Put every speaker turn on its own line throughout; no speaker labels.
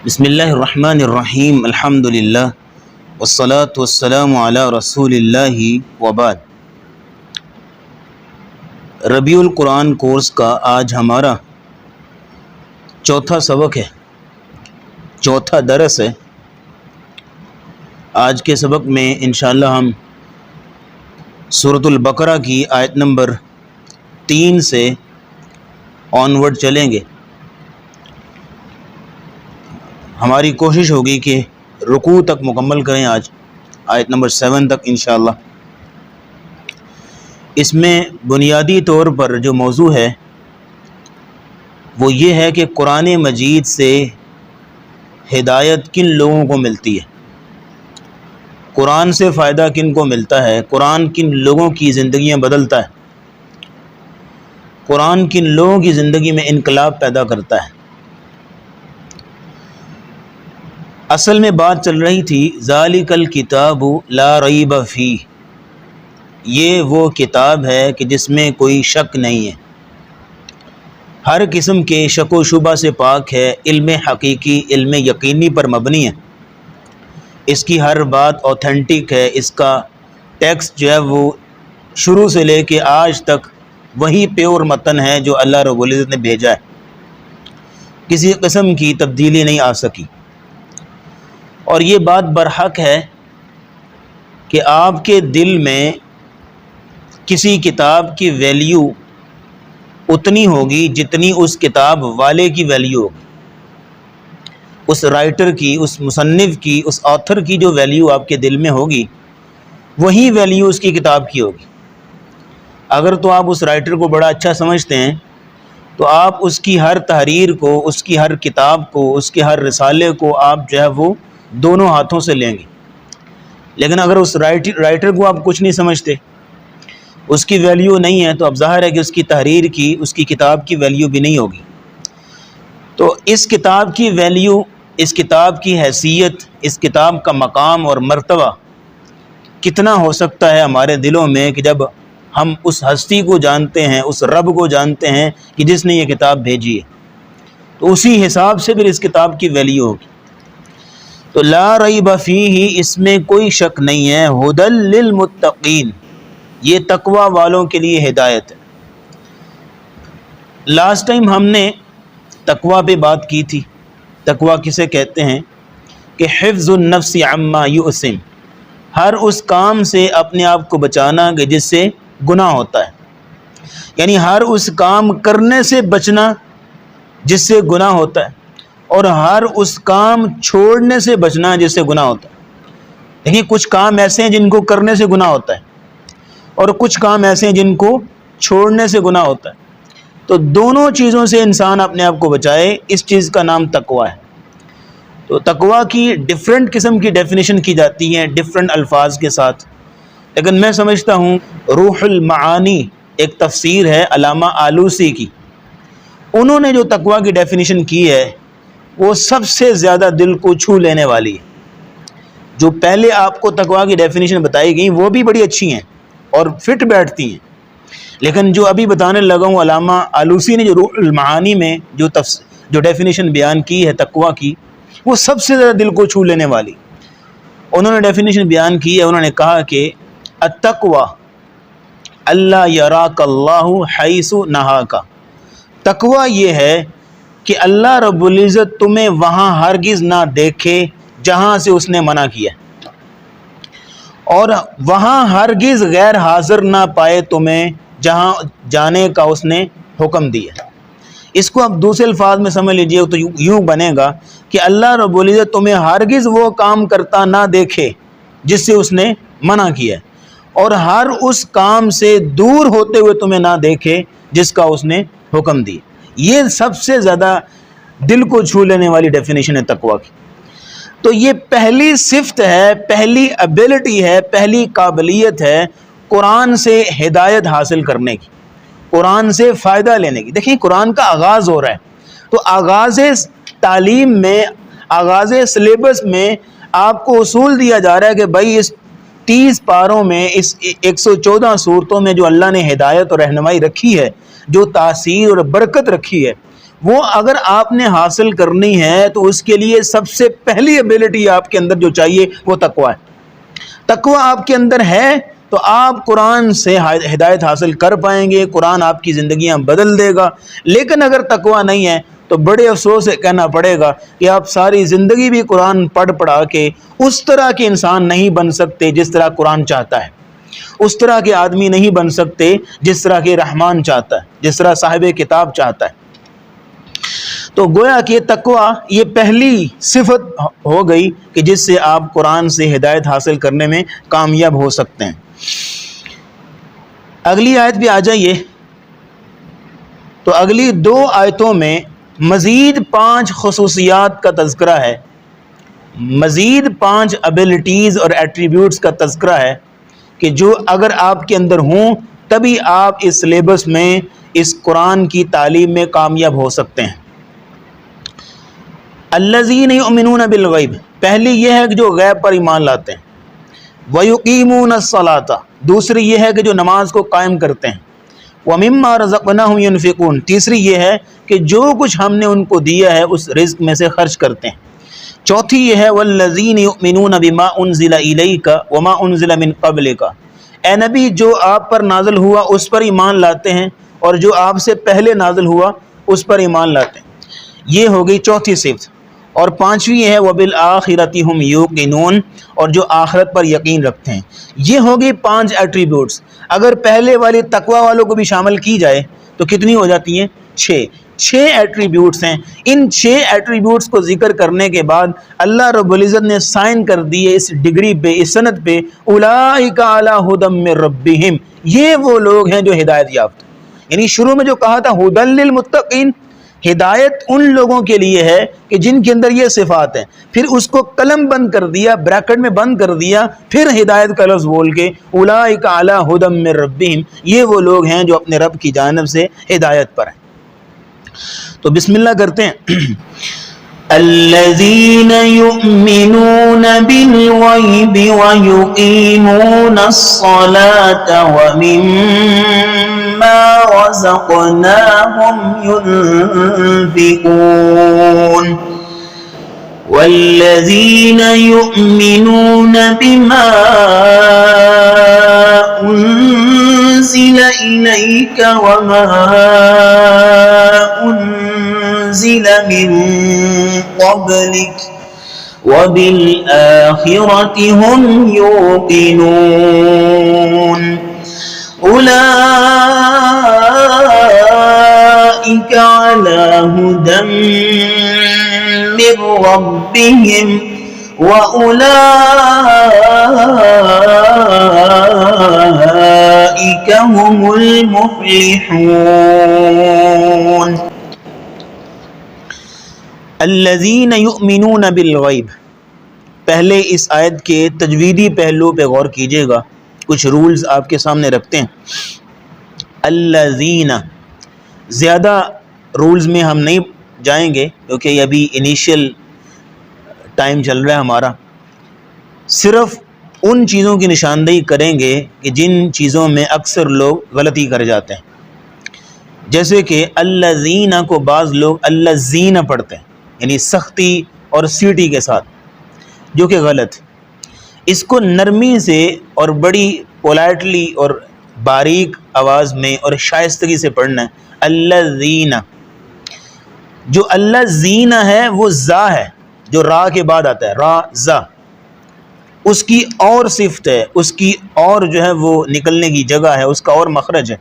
بسم اللہ الرحمن الرحیم الحمد للہ والصلاة والسلام علی رسول اللہ وبعد۔ ربیع القرآن کورس کا آج ہمارا چوتھا سبق ہے، چوتھا درس ہے۔ آج کے سبق میں انشاءاللہ ہم سورۃ البقرہ کی آیت نمبر 3 سے آنورڈ چلیں گے۔ ہماری کوشش ہوگی کہ رکوع تک مکمل کریں آج، آیت نمبر 7 تک انشاءاللہ۔ اس میں بنیادی طور پر جو موضوع ہے وہ یہ ہے کہ قرآن مجید سے ہدایت کن لوگوں کو ملتی ہے، قرآن سے فائدہ کن کو ملتا ہے، قرآن کن لوگوں کی زندگیاں بدلتا ہے، قرآن کن لوگوں کی زندگی میں انقلاب پیدا کرتا ہے۔ اصل میں بات چل رہی تھی ذالک الکتاب لا ریب فیہ، یہ وہ کتاب ہے کہ جس میں کوئی شک نہیں ہے، ہر قسم کے شک و شبہ سے پاک ہے، علم حقیقی علم یقینی پر مبنی ہے، اس کی ہر بات اوتھینٹک ہے، اس کا ٹیکسٹ جو ہے وہ شروع سے لے کے آج تک وہی پیور متن ہے جو اللہ رب العزت نے بھیجا ہے، کسی قسم کی تبدیلی نہیں آ سکی۔ اور یہ بات برحق ہے کہ آپ کے دل میں کسی کتاب کی ویلیو اتنی ہوگی جتنی اس کتاب والے کی ویلیو ہوگی، اس رائٹر کی، اس مصنف کی، اس آتھر کی جو ویلیو آپ کے دل میں ہوگی وہی ویلیو اس کی کتاب کی ہوگی۔ اگر تو آپ اس رائٹر کو بڑا اچھا سمجھتے ہیں تو آپ اس کی ہر تحریر کو، اس کی ہر کتاب کو، اس کے ہر رسالے کو آپ جو ہے وہ دونوں ہاتھوں سے لیں گے۔ لیکن اگر اس رائٹر کو آپ کچھ نہیں سمجھتے، اس کی ویلیو نہیں ہے، تو اب ظاہر ہے کہ اس کی تحریر کی، اس کی کتاب کی ویلیو بھی نہیں ہوگی۔ تو اس کتاب کی ویلیو، اس کتاب کی حیثیت، اس کتاب کا مقام اور مرتبہ کتنا ہو سکتا ہے ہمارے دلوں میں کہ جب ہم اس ہستی کو جانتے ہیں، اس رب کو جانتے ہیں کہ جس نے یہ کتاب بھیجی ہے، تو اسی حساب سے پھر اس کتاب کی ویلیو ہوگی۔ تو لا ریب فیہ، اس میں کوئی شک نہیں ہے، ھدی للمتقین، یہ تقوی والوں کے لیے ہدایت ہے۔ لاسٹ ٹائم ہم نے تقوی پہ بات کی تھی۔ تقوی کسے کہتے ہیں کہ حفظ النفس عما یؤثم، ہر اس کام سے اپنے آپ کو بچانا کہ جس سے گناہ ہوتا ہے، یعنی ہر اس کام کرنے سے بچنا جس سے گناہ ہوتا ہے، اور ہر اس کام چھوڑنے سے بچنا جس سے گناہ ہوتا ہے۔ دیکھیں کچھ کام ایسے ہیں جن کو کرنے سے گناہ ہوتا ہے، اور کچھ کام ایسے ہیں جن کو چھوڑنے سے گناہ ہوتا ہے۔ تو دونوں چیزوں سے انسان اپنے آپ کو بچائے، اس چیز کا نام تقوی ہے۔ تو تقوی کی ڈیفرنٹ قسم کی ڈیفینیشن کی جاتی ہیں ڈیفرنٹ الفاظ کے ساتھ، لیکن میں سمجھتا ہوں روح المعانی ایک تفسیر ہے علامہ آلوسی کی، انہوں نے جو تقوی کی ڈیفینیشن کی ہے وہ سب سے زیادہ دل کو چھو لینے والی ہے۔ جو پہلے آپ کو تقوی کی ڈیفینیشن بتائی گئی وہ بھی بڑی اچھی ہیں اور فٹ بیٹھتی ہیں، لیکن جو ابھی بتانے لگا ہوں علامہ آلوسی نے جو روح المعانی میں جو ڈیفینیشن بیان کی ہے تقوی کی، وہ سب سے زیادہ دل کو چھو لینے والی۔ انہوں نے ڈیفینیشن بیان کی ہے، انہوں نے کہا کہ التقوی اللہ یراک اللہ حیث نہاک، تقوی یہ ہے کہ اللہ رب العزت تمہیں وہاں ہرگز نہ دیکھے جہاں سے اس نے منع کیا، اور وہاں ہرگز غیر حاضر نہ پائے تمہیں جہاں جانے کا اس نے حکم دیا۔ اس کو آپ دوسرے الفاظ میں سمجھ لیجئے تو یوں بنے گا کہ اللہ رب العزت تمہیں ہرگز وہ کام کرتا نہ دیکھے جس سے اس نے منع کیا، اور ہر اس کام سے دور ہوتے ہوئے تمہیں نہ دیکھے جس کا اس نے حکم دیا۔ یہ سب سے زیادہ دل کو چھو لینے والی ڈیفینیشن ہے تقوی کی۔ تو یہ پہلی صفت ہے، پہلی ایبلٹی ہے، پہلی قابلیت ہے قرآن سے ہدایت حاصل کرنے کی، قرآن سے فائدہ لینے کی۔ دیکھیں قرآن کا آغاز ہو رہا ہے، تو آغاز تعلیم میں، آغاز سلیبس میں آپ کو اصول دیا جا رہا ہے کہ بھائی اس 30 پاروں میں، اس 114 صورتوں میں جو اللہ نے ہدایت اور رہنمائی رکھی ہے، جو تاثیر اور برکت رکھی ہے، وہ اگر آپ نے حاصل کرنی ہے تو اس کے لیے سب سے پہلی ایبلٹی آپ کے اندر جو چاہیے وہ تقویٰ ہے. تقویٰ آپ کے اندر ہے تو آپ قرآن سے ہدایت حاصل کر پائیں گے، قرآن آپ کی زندگیاں بدل دے گا. لیکن اگر تقویٰ نہیں ہے تو بڑے افسوس سے کہنا پڑے گا کہ آپ ساری زندگی بھی قرآن پڑھ پڑھا کے اس طرح کے انسان نہیں بن سکتے جس طرح قرآن چاہتا ہے، اس طرح کے آدمی نہیں بن سکتے جس طرح کے رحمان چاہتا ہے، جس طرح صاحب کتاب چاہتا ہے. تو گویا کہ تقویٰ یہ پہلی صفت ہو گئی کہ جس سے آپ قرآن سے ہدایت حاصل کرنے میں کامیاب ہو سکتے ہیں. اگلی آیت بھی آ جائیے. تو اگلی 2 آیتوں میں مزید 5 خصوصیات کا تذکرہ ہے، مزید 5 ابیلٹیز اور ایٹریبیوٹس کا تذکرہ ہے کہ جو اگر آپ کے اندر ہوں تبھی آپ اس سلیبس میں، اس قرآن کی تعلیم میں کامیاب ہو سکتے ہیں. الذین یؤمنون بالغیب، پہلی یہ ہے کہ جو غیب پر ایمان لاتے ہیں. ویقیمون الصلاۃ، دوسری یہ ہے کہ جو نماز کو قائم کرتے ہیں. ومما رزقناہم ینفقون، تیسری یہ ہے کہ جو کچھ ہم نے ان کو دیا ہے اس رزق میں سے خرچ کرتے ہیں. چوتھی یہ ہے والذین یؤمنون بما انزل الیک وما انزل من قبلک، اے نبی جو آپ پر نازل ہوا اس پر ایمان لاتے ہیں اور جو آپ سے پہلے نازل ہوا اس پر ایمان لاتے ہیں. یہ ہو گئی چوتھی صفت. اور پانچویں یہ ہے وبالآخرۃ ہم یوقنون، اور جو آخرت پر یقین رکھتے ہیں. یہ ہو گئی 5 ایٹریبیوٹس. اگر پہلے والی تقویٰ والوں کو بھی شامل کی جائے تو کتنی ہو جاتی ہیں؟ 6 ایٹریبیوٹس ہیں. ان 6 ایٹریبیوٹس کو ذکر کرنے کے بعد اللہ رب العزت نے سائن کر دیے اس ڈگری پہ، اس سند پہ، اولئک علی ھدی من ربہم، یہ وہ لوگ ہیں جو ہدایت یافتہ. یعنی شروع میں جو کہا تھا ھدی للمتقین، ہدایت ان لوگوں کے لیے ہے کہ جن کے اندر یہ صفات ہیں. پھر اس کو قلم بند کر دیا، بریکٹ میں بند کر دیا، پھر ہدایت کا لفظ بول کے اولئک علی ھدی من ربہم، یہ وہ لوگ ہیں جو اپنے رب کی جانب سے ہدایت پر ہیں. تو بسم اللہ کرتے ہیں. الذین یؤمنون بالغیب ویقیمون الصلاة ومما رزقناہم ينفقون والذین یؤمنون بما انزل الیک وما انزل من قبلک وبالآخرة هم يوقنون أولئك على هدى من ربهم وأولئك هم المفلحون. الذین یؤمنون بالغیب، پہلے اس آیت کے تجویدی پہلو پہ غور کیجیے گا. کچھ رولز آپ کے سامنے رکھتے ہیں. الذین، زیادہ رولز میں ہم نہیں جائیں گے کیونکہ یہ ابھی انیشیل ٹائم چل رہا ہے ہمارا. صرف ان چیزوں کی نشاندہی کریں گے کہ جن چیزوں میں اکثر لوگ غلطی کر جاتے ہیں. جیسے کہ الذین کو بعض لوگ الذین پڑھتے ہیں، یعنی سختی اور سیٹی کے ساتھ، جو کہ غلط. اس کو نرمی سے اور بڑی پولائٹلی اور باریک آواز میں اور شائستگی سے پڑھنا ہے. الذین، جو الذین ہے وہ زا ہے، جو را کے بعد آتا ہے، را زا، اس کی اور صفت ہے، اس کی اور جو ہے وہ نکلنے کی جگہ ہے، اس کا اور مخرج ہے.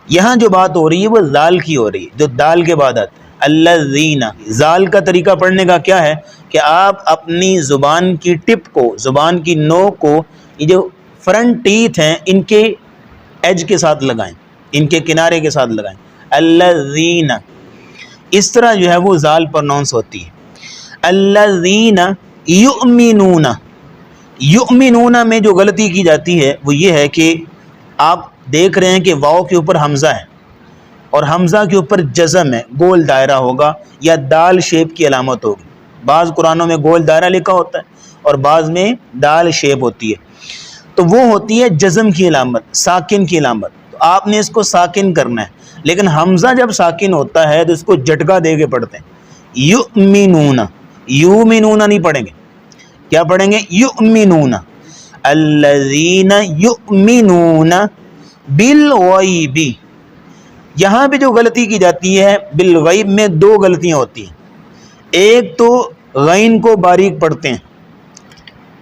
یہاں جو بات ہو رہی ہے وہ زال کی ہو رہی ہے، جو دال کے بعد آتا ہے. الذین، زال کا طریقہ پڑھنے کا کیا ہے کہ آپ اپنی زبان کی ٹپ کو، زبان کی نوک کو، یہ جو فرنٹ ٹیتھ ہیں ان کے ایج کے ساتھ لگائیں، ان کے کنارے کے ساتھ لگائیں. الذین، اس طرح جو ہے وہ زال پرناؤنس ہوتی ہے. الذین یؤمنون، یؤمنون میں جو غلطی کی جاتی ہے وہ یہ ہے کہ آپ دیکھ رہے ہیں کہ واو کے اوپر حمزہ ہے اور حمزہ کے اوپر جزم ہے، گول دائرہ ہوگا یا دال شیپ کی علامت ہوگی. بعض قرآنوں میں گول دائرہ لکھا ہوتا ہے اور بعض میں دال شیپ ہوتی ہے. تو وہ ہوتی ہے جزم کی علامت، ساکن کی علامت. تو آپ نے اس کو ساکن کرنا ہے. لیکن حمزہ جب ساکن ہوتا ہے تو اس کو جھٹکا دے کے پڑھتے ہیں، یؤمنون، یؤمنون نہیں پڑھیں گے، کیا پڑھیں گے؟ یؤمنون، الذین یؤمنون بالغیب۔ یہاں پہ جو غلطی کی جاتی ہے بالغیب میں دو غلطیاں ہوتی ہیں، ایک تو غین کو باریک پڑھتے ہیں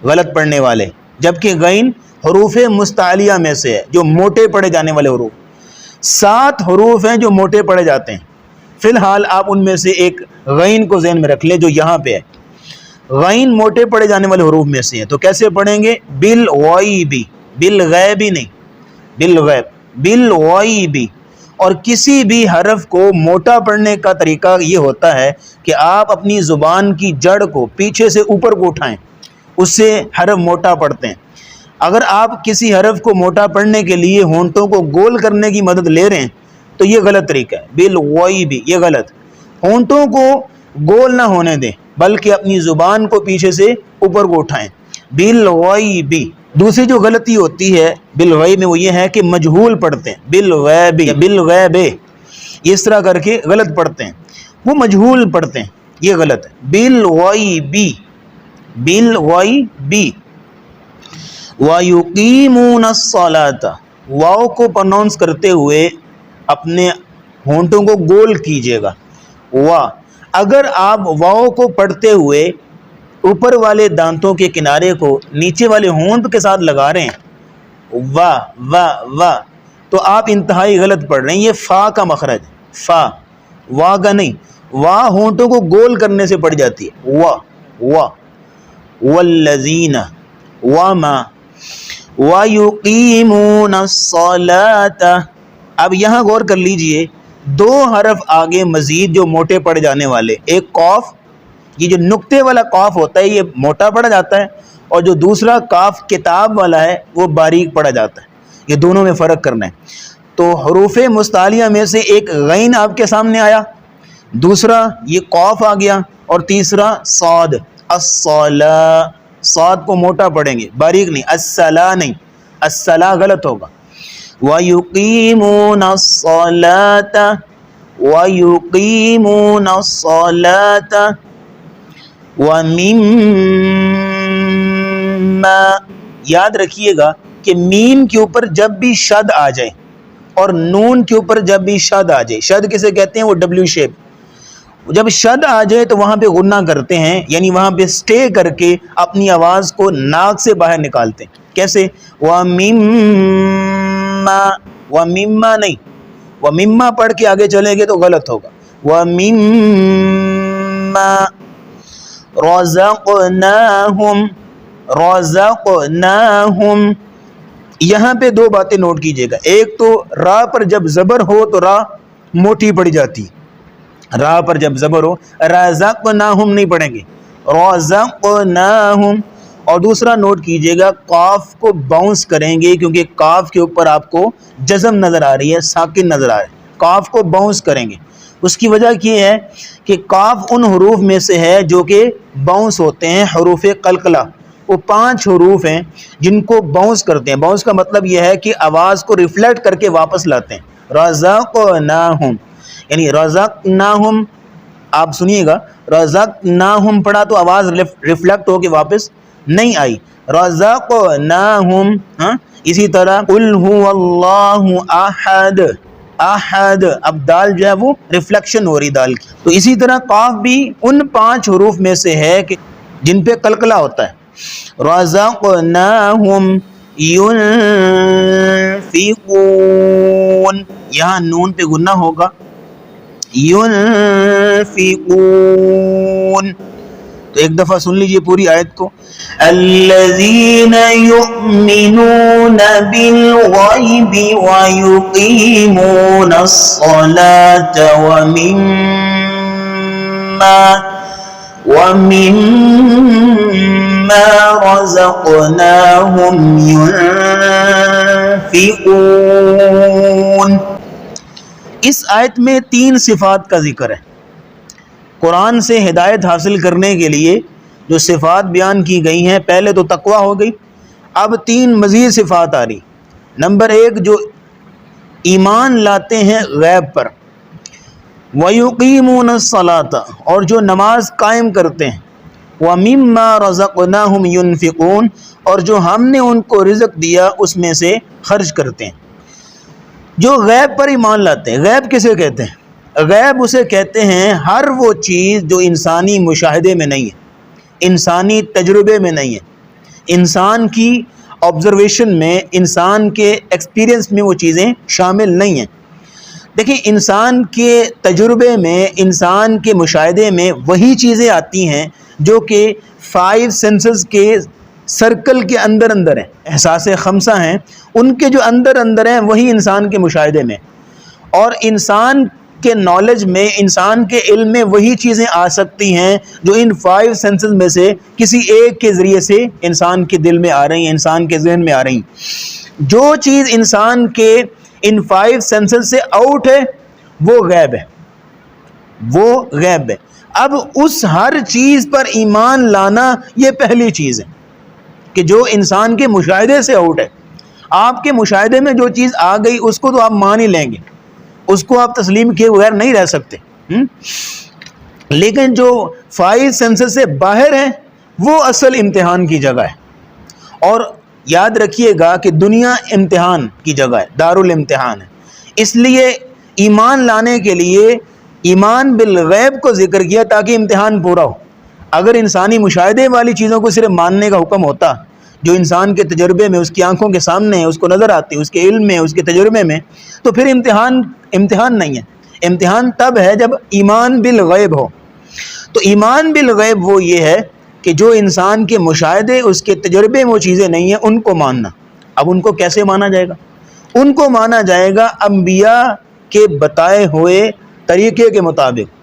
غلط پڑھنے والے، جبکہ غین حروف مستعلیہ میں سے ہے جو موٹے پڑھے جانے والے حروف، 7 حروف ہیں جو موٹے پڑھے جاتے ہیں، فی الحال آپ ان میں سے ایک غین کو ذہن میں رکھ لیں جو یہاں پہ ہے، غین موٹے پڑھے جانے والے حروف میں سے ہیں، تو کیسے پڑھیں گے؟ بالغیب، بالغیب نہیں، بالغیب، بالغیب۔ اور کسی بھی حرف کو موٹا پڑھنے کا طریقہ یہ ہوتا ہے کہ آپ اپنی زبان کی جڑ کو پیچھے سے اوپر کو اٹھائیں، اس سے حرف موٹا پڑھتے ہیں۔ اگر آپ کسی حرف کو موٹا پڑھنے کے لیے ہونٹوں کو گول کرنے کی مدد لے رہے ہیں تو یہ غلط طریقہ ہے، بالغیب، یہ غلط۔ ہونٹوں کو گول نہ ہونے دیں بلکہ اپنی زبان کو پیچھے سے اوپر کو اٹھائیں، بالغیب۔ دوسری جو غلطی ہوتی ہے بالغیب میں وہ یہ ہے کہ مجہول پڑھتے ہیں، بالغیب، بالغیب، اس طرح کر کے غلط پڑھتے ہیں، وہ مجہول پڑھتے ہیں، یہ غلط ہے، بالغیب، بالغیب۔ وَيُقِيمُونَ الصَّلَاةَ، واو کو پروناؤنس کرتے ہوئے اپنے ہونٹوں کو گول کیجیے گا، وا۔ اگر آپ واو کو پڑھتے ہوئے اوپر والے دانتوں کے کنارے کو نیچے والے ہونٹ کے ساتھ لگا رہے ہیں، وا وا وا، تو آپ انتہائی غلط پڑھ رہے ہیں، یہ فا کا مخرج، فا، وا کا نہیں، وا ہونٹوں کو گول کرنے سے پڑھ جاتی ہے، وا وا۔ والذین، وما، وَيُقِيمُونَ الصَّلَاةَ۔ اب یہاں غور کر لیجئے، 2 حرف آگے مزید جو موٹے پڑھ جانے والے، ایک قاف، یہ جو نقطے والا قاف ہوتا ہے یہ موٹا پڑھا جاتا ہے، اور جو دوسرا قاف کتاب والا ہے وہ باریک پڑھا جاتا ہے، یہ دونوں میں فرق کرنا ہے۔ تو حروف مستعلیہ میں سے ایک غین آپ کے سامنے آیا، دوسرا یہ قاف آ گیا، اور تیسرا صاد، الصلاۃ، صاد کو موٹا پڑھیں گے، باریک نہیں، الصلاۃ نہیں، الصلاۃ غلط ہوگا۔ وَيُقِيمُونَ الصَّلَاةَ، وَيُقِيمُونَ الصَّلَاةَ، وَمِمَّا، یاد رکھیے گا کہ میم کے اوپر جب بھی شد آ جائے اور نون کے اوپر جب بھی شد آ جائے، شد کسے کہتے ہیں؟ وہ ڈبلیو شیپ، جب شد آ جائے تو وہاں پہ غنہ کرتے ہیں، یعنی وہاں پہ سٹے کر کے اپنی آواز کو ناک سے باہر نکالتے ہیں، کیسے؟ وَمِمَّا، وَمِمَّا نہیں، وَمِمَّا پڑھ کے آگے چلیں گے تو غلط ہوگا، وَمِمَّا رَزَقْنَاهُمْ، رَزَقْنَاهُمْ۔ یہاں پہ 2 باتیں نوٹ کیجئے گا، ایک تو را پر جب زبر ہو تو را موٹی پڑی جاتی، را پر جب زبر ہو، رزقناہم نہیں پڑھیں گے، رزقناہم۔ اور دوسرا نوٹ کیجئے گا، قاف کو باؤنس کریں گے کیونکہ قاف کے اوپر آپ کو جزم نظر آ رہی ہے، ساکن نظر آ رہا ہے، قاف کو باؤنس کریں گے۔ اس کی وجہ یہ ہے کہ قاف ان حروف میں سے ہے جو کہ باؤنس ہوتے ہیں، حروف قلقلہ، وہ 5 حروف ہیں جن کو باؤنس کرتے ہیں۔ باؤنس کا مطلب یہ ہے کہ آواز کو ریفلیکٹ کر کے واپس لاتے ہیں، رزقناہم، یعنی رزقناہم، آپ سنیے گا، رزقناہم پڑھا تو آواز ریفلیکٹ ہو کے واپس نہیں آئی، رزقناہم۔ اسی طرح قل هو اللہ احد، احد، اب دال جو ہے وہ ریفلیکشن ہو رہی دال کی۔ تو اسی طرح قاف بھی ان 5 حروف میں سے ہے کہ جن پہ قلقلہ ہوتا ہے، رزقناہم ينفقون، یہاں نون پہ غنہ ہوگا، ينفقون۔ تو ایک دفعہ سن لیجئے پوری آیت کو، الذین یؤمنون بالغیب ویقیمون الصلاة ومما رزقناہم ينفقون۔ اس آیت میں 3 صفات کا ذکر ہے۔ قرآن سے ہدایت حاصل کرنے کے لیے جو صفات بیان کی گئی ہیں، پہلے تو تقویٰ ہو گئی، اب 3 مزید صفات آ رہی۔ نمبر 1 جو ایمان لاتے ہیں غیب پر، وَيُقِيمُونَ الصَّلَاةَ اور جو نماز قائم کرتے ہیں، وَمِمَّا رَزَقْنَاهُمْ يُنْفِقُونَ اور جو ہم نے ان کو رزق دیا اس میں سے خرچ کرتے ہیں۔ جو غیب پر ایمان لاتے ہیں، غیب کسے کہتے ہیں؟ غیب اسے کہتے ہیں ہر وہ چیز جو انسانی مشاہدے میں نہیں ہے، انسانی تجربے میں نہیں ہے، انسان کی آبزرویشن میں، انسان کے ایکسپیرینس میں وہ چیزیں شامل نہیں ہیں۔ دیکھیں، انسان کے تجربے میں، انسان کے مشاہدے میں وہی چیزیں آتی ہیں جو کہ 5 سینسز کے سرکل کے اندر اندر ہیں، احساس خمسہ ہیں، ان کے جو اندر اندر ہیں وہی انسان کے مشاہدے میں، اور انسان کے نالج میں، انسان کے علم میں وہی چیزیں آ سکتی ہیں جو ان 5 سینسز میں سے کسی ایک کے ذریعے سے انسان کے دل میں آ رہی ہیں، انسان کے ذہن میں آ رہی ہیں۔ جو چیز انسان کے ان 5 سینسز سے آؤٹ ہے وہ غیب ہے، وہ غیب ہے۔ اب اس ہر چیز پر ایمان لانا یہ پہلی چیز ہے کہ جو انسان کے مشاہدے سے آؤٹ ہے۔ آپ کے مشاہدے میں جو چیز آ گئی اس کو تو آپ مان ہی لیں گے، اس کو آپ تسلیم کیے بغیر نہیں رہ سکتے، لیکن جو 5 سینسز سے باہر ہے وہ اصل امتحان کی جگہ ہے۔ اور یاد رکھیے گا کہ دنیا امتحان کی جگہ ہے، دارالامتحان ہے۔ اس لیے ایمان لانے کے لیے ایمان بالغیب کو ذکر کیا تاکہ امتحان پورا ہو۔ اگر انسانی مشاہدے والی چیزوں کو صرف ماننے کا حکم ہوتا جو انسان کے تجربے میں، اس کی آنکھوں کے سامنے ہے، اس کو نظر آتی ہے، اس کے علم میں، اس کے تجربے میں، تو پھر امتحان نہیں ہے۔ امتحان تب ہے جب ایمان بالغیب ہو۔ تو ایمان بالغیب وہ یہ ہے کہ جو انسان کے مشاہدے، اس کے تجربے میں وہ چیزیں نہیں ہیں، ان کو ماننا۔ اب ان کو کیسے مانا جائے گا؟ ان کو مانا جائے گا انبیاء کے بتائے ہوئے طریقے کے مطابق۔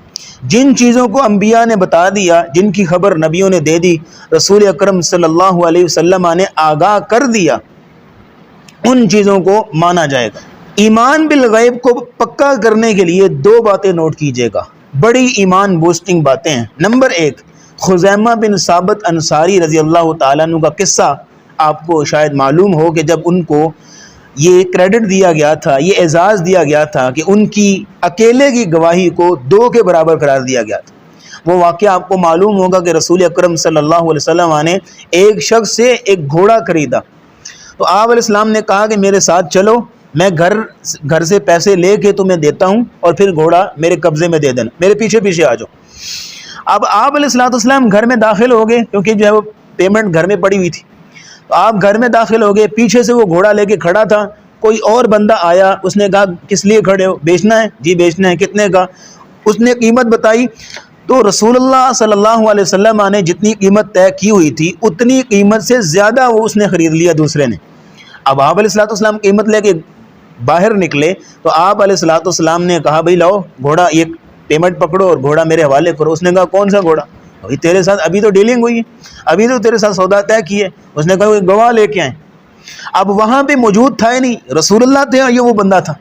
جن چیزوں کو انبیاء نے بتا دیا، جن کی خبر نبیوں نے دے دی، رسول اکرم صلی اللہ علیہ وسلم نے آگاہ کر دیا، ان چیزوں کو مانا جائے گا۔ ایمان بالغیب کو پکا کرنے کے لیے 2 باتیں نوٹ کیجیے گا، بڑی ایمان بوسٹنگ باتیں ہیں۔ نمبر 1، خزیمہ بن ثابت انصاری رضی اللہ تعالیٰ عنہ کا قصہ آپ کو شاید معلوم ہو کہ جب ان کو یہ کریڈٹ دیا گیا تھا، یہ اعزاز دیا گیا تھا کہ ان کی اکیلے کی گواہی کو 2 کے برابر قرار دیا گیا تھا۔ وہ واقعہ آپ کو معلوم ہوگا کہ رسول اکرم صلی اللہ علیہ وسلم نے ایک شخص سے ایک گھوڑا خریدا، تو آپ علیہ السلام نے کہا کہ میرے ساتھ چلو، میں گھر سے پیسے لے کے تمہیں دیتا ہوں اور پھر گھوڑا میرے قبضے میں دے دینا، میرے پیچھے پیچھے آ جاؤ۔ اب آپ علیہ السلام گھر میں داخل ہو گئے، کیونکہ جو ہے وہ پیمنٹ گھر میں پڑی ہوئی تھی، تو آپ گھر میں داخل ہو گئے، پیچھے سے وہ گھوڑا لے کے کھڑا تھا، کوئی اور بندہ آیا، اس نے کہا کس لیے کھڑے ہو؟ بیچنا ہے؟ جی بیچنا ہے۔ کتنے کا؟ اس نے قیمت بتائی، تو رسول اللہ صلی اللہ علیہ وسلم نے جتنی قیمت طے کی ہوئی تھی اتنی قیمت سے زیادہ وہ اس نے خرید لیا دوسرے نے۔ اب آپ علیہ السلام قیمت لے کے باہر نکلے تو آپ علیہ السلام نے کہا بھائی لاؤ گھوڑا، یہ پیمنٹ پکڑو اور گھوڑا میرے حوالے کرو۔ اس نے کہا کون سا گھوڑا؟ ابھی تیرے ساتھ ابھی تو ڈیلنگ ہوئی ہے، ابھی تو تیرے ساتھ سودا طے کی ہے۔ اس نے کہا وہ گواہ لے کے آئیں۔ اب وہاں پہ موجود تھا ہی نہیں، رسول اللہ تھے اور یہ وہ بندہ تھا،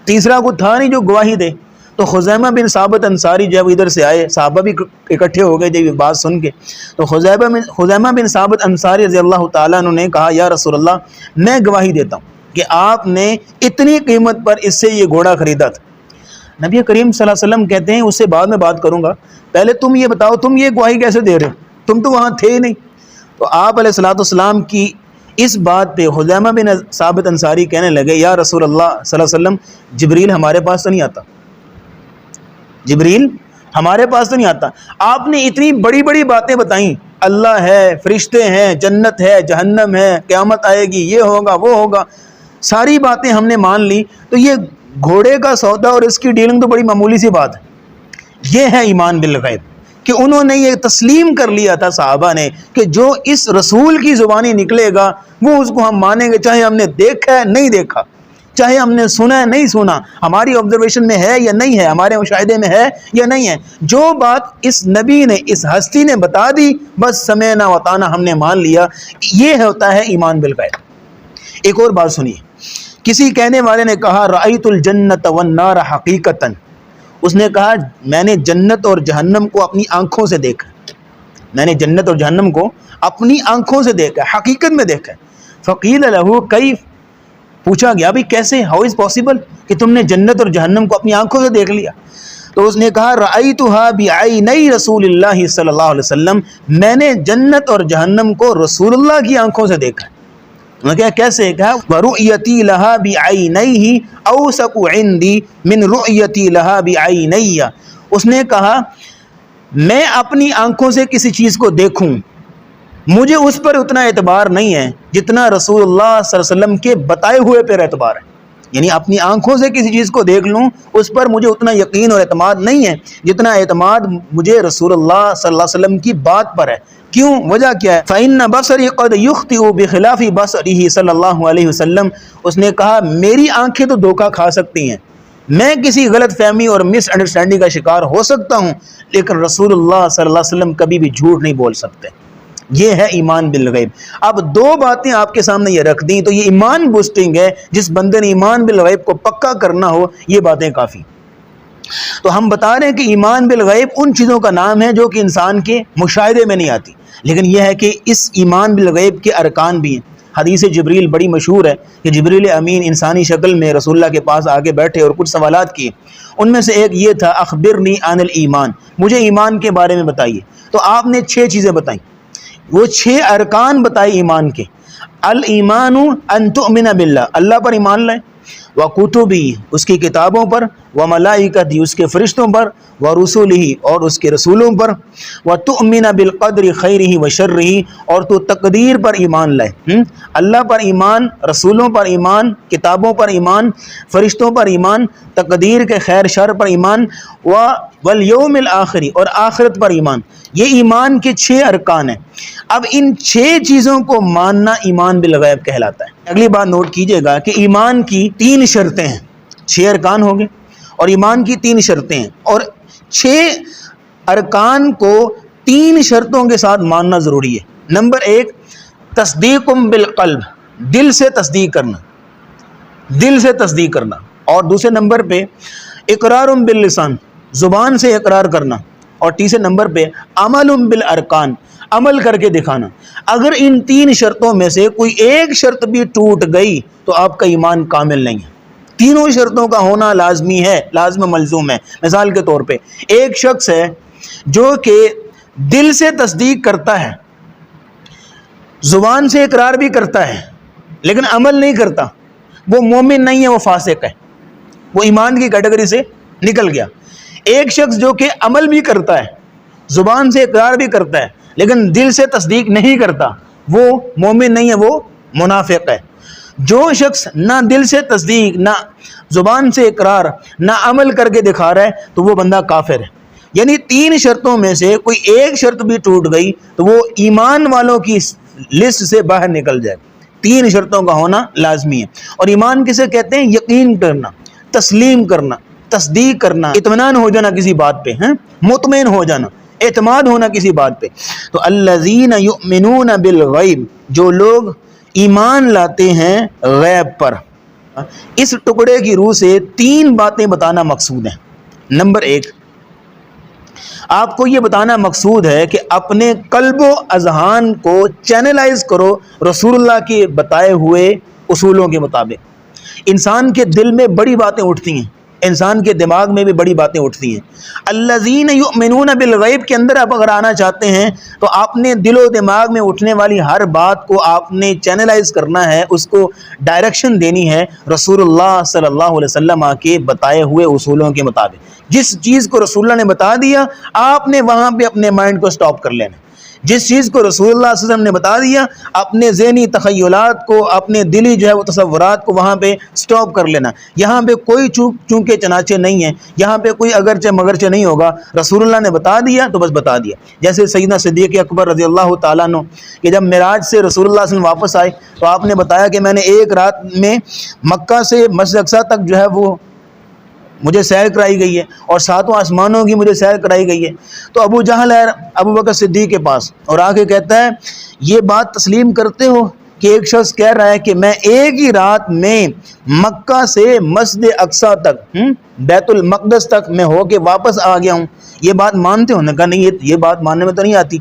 تیسرا کوئی تھا نہیں جو گواہی دے۔ تو خزیمہ بن ثابت انصاری جب ادھر سے آئے، صحابہ بھی اکٹھے ہو گئے جب یہ بات سن کے، تو خزیمہ بن ثابت انصاری رضی اللہ تعالیٰ عنہ نے کہا یا رسول اللہ، میں گواہی دیتا ہوں کہ آپ نے اتنی قیمت پر اس سے یہ گھوڑا خریدا تھا۔ نبی کریم صلی اللہ علیہ وسلم کہتے ہیں اس سے بعد میں بات کروں گا، پہلے تم یہ بتاؤ تم یہ گواہی کیسے دے رہے ہو، تم تو وہاں تھے ہی نہیں۔ تو آپ علیہ السلام کی اس بات پہ خزیمہ بن ثابت انصاری کہنے لگے یا رسول اللہ صلی اللہ علیہ وسلم، جبریل ہمارے پاس تو نہیں آتا، جبریل ہمارے پاس تو نہیں آتا۔ آپ نے اتنی بڑی بڑی باتیں بتائیں، اللہ ہے، فرشتے ہیں، جنت ہے، جہنم ہے، قیامت آئے گی، یہ ہوگا وہ ہوگا، ساری باتیں ہم نے مان لی، تو یہ گھوڑے کا سودا اور اس کی ڈیلنگ تو بڑی معمولی سی بات ہے۔ یہ ہے ایمان بالغیب کہ انہوں نے یہ تسلیم کر لیا تھا صحابہ نے کہ جو اس رسول کی زبانی نکلے گا وہ اس کو ہم مانیں گے، چاہے ہم نے دیکھا ہے نہیں دیکھا، چاہے ہم نے سنا ہے نہیں سنا، ہماری آبزرویشن میں ہے یا نہیں ہے، ہمارے مشاہدے میں ہے یا نہیں ہے، جو بات اس نبی نے، اس ہستی نے بتا دی، بس سمعنا وطاعنا ہم نے مان لیا۔ یہ ہوتا ہے ایمان بالغیب۔ ایک اور بات سنیے، کسی کہنے والے نے کہا رأیت الجنت والنار حقیقتاً، اس نے کہا میں نے جنت اور جہنم کو اپنی آنکھوں سے دیکھا، میں نے جنت اور جہنم کو اپنی آنکھوں سے دیکھا، حقیقت میں دیکھا۔ فقیل لہ کیف، پوچھا گیا بھئی کیسے، ہاؤ از پاسبل کہ تم نے جنت اور جہنم کو اپنی آنکھوں سے دیکھ لیا؟ تو اس نے کہا رأیتها بعینی رسول اللہ صلی اللہ علیہ وسلم، میں نے جنت اور جہنم کو رسول اللہ کی آنکھوں سے دیکھا۔ انہوں نے کہا کیسے؟ کہا وَرُؤْيَتِي لَهَا بِعَيْنَيْهِ أَوْسَقُ عِنْدِي مِنْ رُؤْيَتِي لَهَا بِعَيْنَيَّ۔ اس نے کہا میں اپنی آنکھوں سے کسی چیز کو دیکھوں، مجھے اس پر اتنا اعتبار نہیں ہے جتنا رسول اللہ صلی اللہ علیہ وسلم کے بتائے ہوئے پر اعتبار ہے۔ یعنی اپنی آنکھوں سے کسی چیز کو دیکھ لوں اس پر مجھے اتنا یقین اور اعتماد نہیں ہے جتنا اعتماد مجھے رسول اللہ صلی اللہ علیہ وسلم کی بات پر ہے۔ کیوں؟ وجہ کیا ہے؟ فَإِنَّ بَصَرِي قَدْ يُخْطِئُ بِخِلَافِ بَصَرِهِ صلی اللہ علیہ وسلم۔ اس نے کہا میری آنکھیں تو دھوکہ کھا سکتی ہیں، میں کسی غلط فہمی اور مس انڈرسٹینڈنگ کا شکار ہو سکتا ہوں، لیکن رسول اللہ صلی اللہ علیہ وسلم کبھی بھی جھوٹ نہیں بول سکتے۔ یہ ہے ایمان بالغیب۔ اب دو باتیں آپ کے سامنے یہ رکھ دیں تو یہ ایمان بوسٹنگ ہے۔ جس بندے نے ایمان بالغیب کو پکا کرنا ہو یہ باتیں کافی۔ تو ہم بتا رہے ہیں کہ ایمان بالغیب ان چیزوں کا نام ہے جو کہ انسان کے مشاہدے میں نہیں آتی، لیکن یہ ہے کہ اس ایمان بالغیب کے ارکان بھی ہیں۔ حدیث جبریل بڑی مشہور ہے کہ جبریل امین انسانی شکل میں رسول اللہ کے پاس آگے بیٹھے اور کچھ سوالات کیے، ان میں سے ایک یہ تھا اخبرنی عن الایمان، مجھے ایمان کے بارے میں بتائیے۔ تو آپ نے 6 چیزیں بتائیں، وہ 6 ارکان بتائے ایمان کے۔ الایمان ان تؤمن باللہ، اللہ پر ایمان لائے، وکتبہ اس کی کتابوں پر، وملائکتہ اس کے فرشتوں پر، ورسلہ اور اس کے رسولوں پر، وتؤمن بالقدر خیرہ وشرہ اور تو تقدیر پر ایمان لائے۔ اللہ پر ایمان، رسولوں پر ایمان، کتابوں پر ایمان، فرشتوں پر ایمان، تقدیر کے خیر شر پر ایمان، والیوم الآخر اور آخرت پر ایمان۔ یہ ایمان کے 6 ارکان ہیں۔ اب ان 6 چیزوں کو ماننا ایمان بالغیب کہلاتا ہے۔ اگلی بات نوٹ کیجئے گا کہ ایمان کی 3 شرطیں ہیں، 6 ارکان ہوں گے اور ایمان کی 3 شرطیں ہیں، اور 6 ارکان کو 3 شرطوں کے ساتھ ماننا ضروری ہے۔ نمبر 1 تصدیق بالقلب، دل سے تصدیق کرنا، دل سے تصدیق کرنا، اور دوسرے نمبر پہ اقرار باللسان، زبان سے اقرار کرنا، اور تیسرے نمبر پہ عمل بالارکان، عمل کر کے دکھانا۔ اگر ان 3 شرطوں میں سے کوئی ایک شرط بھی ٹوٹ گئی تو آپ کا ایمان کامل نہیں ہے۔ تینوں شرطوں کا ہونا لازمی ہے، لازم ملزوم ہے۔ مثال کے طور پہ ایک شخص ہے جو کہ دل سے تصدیق کرتا ہے، زبان سے اقرار بھی کرتا ہے لیکن عمل نہیں کرتا، وہ مومن نہیں ہے، وہ فاسق ہے، وہ ایمان کی کیٹیگری سے نکل گیا۔ ایک شخص جو کہ عمل بھی کرتا ہے، زبان سے اقرار بھی کرتا ہے لیکن دل سے تصدیق نہیں کرتا، وہ مومن نہیں ہے، وہ منافق ہے۔ جو شخص نہ دل سے تصدیق، نہ زبان سے اقرار، نہ عمل کر کے دکھا رہا ہے تو وہ بندہ کافر ہے۔ یعنی 3 شرطوں میں سے کوئی ایک شرط بھی ٹوٹ گئی تو وہ ایمان والوں کی لسٹ سے باہر نکل جائے۔ 3 شرطوں کا ہونا لازمی ہے۔ اور ایمان کسے کہتے ہیں؟ یقین کرنا، تسلیم کرنا، تصدیق کرنا، اطمینان ہو جانا کسی بات پہ، مطمئن ہو جانا، اعتماد ہونا کسی بات پہ۔ تو الذین یؤمنون بالغیب، جو لوگ ایمان لاتے ہیں غیب پر۔ اس ٹکڑے کی روح سے 3 باتیں بتانا مقصود ہیں۔ نمبر 1، آپ کو یہ بتانا مقصود ہے کہ اپنے قلب و اذہان کو چینلائز کرو رسول اللہ کے بتائے ہوئے اصولوں کے مطابق۔ انسان کے دل میں بڑی باتیں اٹھتی ہیں، انسان کے دماغ میں بھی بڑی باتیں اٹھتی ہیں۔ الذین یؤمنون بالغیب کے اندر آپ اگر آنا چاہتے ہیں تو آپ نے دل و دماغ میں اٹھنے والی ہر بات کو آپ نے چینلائز کرنا ہے، اس کو ڈائریکشن دینی ہے رسول اللہ صلی اللہ علیہ وسلم کے بتائے ہوئے اصولوں کے مطابق۔ جس چیز کو رسول اللہ نے بتا دیا آپ نے وہاں پہ اپنے مائنڈ کو سٹاپ کر لینا۔ جس چیز کو رسول اللہ صلی اللہ علیہ وسلم نے بتا دیا اپنے ذہنی تخیلات کو، اپنے دلی جو ہے وہ تصورات کو وہاں پہ سٹاپ کر لینا۔ یہاں پہ کوئی چونکے چنانچے نہیں ہے، یہاں پہ کوئی اگرچہ مگرچہ نہیں ہوگا۔ رسول اللہ نے بتا دیا تو بس بتا دیا۔ جیسے سیدنا صدیق اکبر رضی اللہ تعالیٰ عنہ کہ جب معراج سے رسول اللہ صلی اللہ علیہ وسلم واپس آئے تو آپ نے بتایا کہ میں نے ایک رات میں مکہ سے مسجد اقصیٰ تک جو ہے وہ مجھے سیر کرائی گئی ہے اور 7 آسمانوں کی مجھے سیر کرائی گئی ہے۔ تو ابو جہل ہے ابو بکر صدیق کے پاس اور آ کے کہتا ہے یہ بات تسلیم کرتے ہو کہ ایک شخص کہہ رہا ہے کہ میں ایک ہی رات میں مکہ سے مسجد اقصیٰ تک، بیت المقدس تک میں ہو کے واپس آ گیا ہوں، یہ بات مانتے ہو؟ نے کہا نہیں، یہ بات ماننے میں تو نہیں آتی۔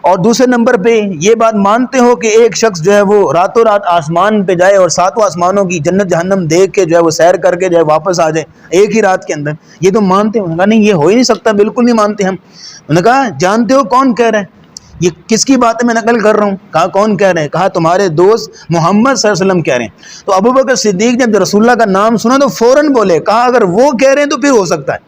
اور دوسرے نمبر پہ یہ بات مانتے ہو کہ ایک شخص جو ہے وہ راتوں رات آسمان پہ جائے اور ساتوں آسمانوں کی جنت جہنم دیکھ کے جو ہے وہ سیر کر کے جو ہے واپس آ جائے ایک ہی رات کے اندر، یہ تو مانتے ہو؟ کہا نہیں، یہ ہو ہی نہیں سکتا، بالکل نہیں مانتے ہم۔ انہوں نے کہا جانتے ہو کون کہہ رہا ہے؟ یہ کس کی باتیں میں نقل کر رہا ہوں؟ کہا کون کہہ رہے ہیں؟ کہا تمہارے دوست محمد صلی اللہ علیہ وسلم کہہ رہے ہیں۔ تو ابوبکر صدیق نے جب رسول اللہ کا نام سنا تو فوراً بولے، کہا اگر وہ کہہ رہے ہیں تو پھر ہو سکتا ہے،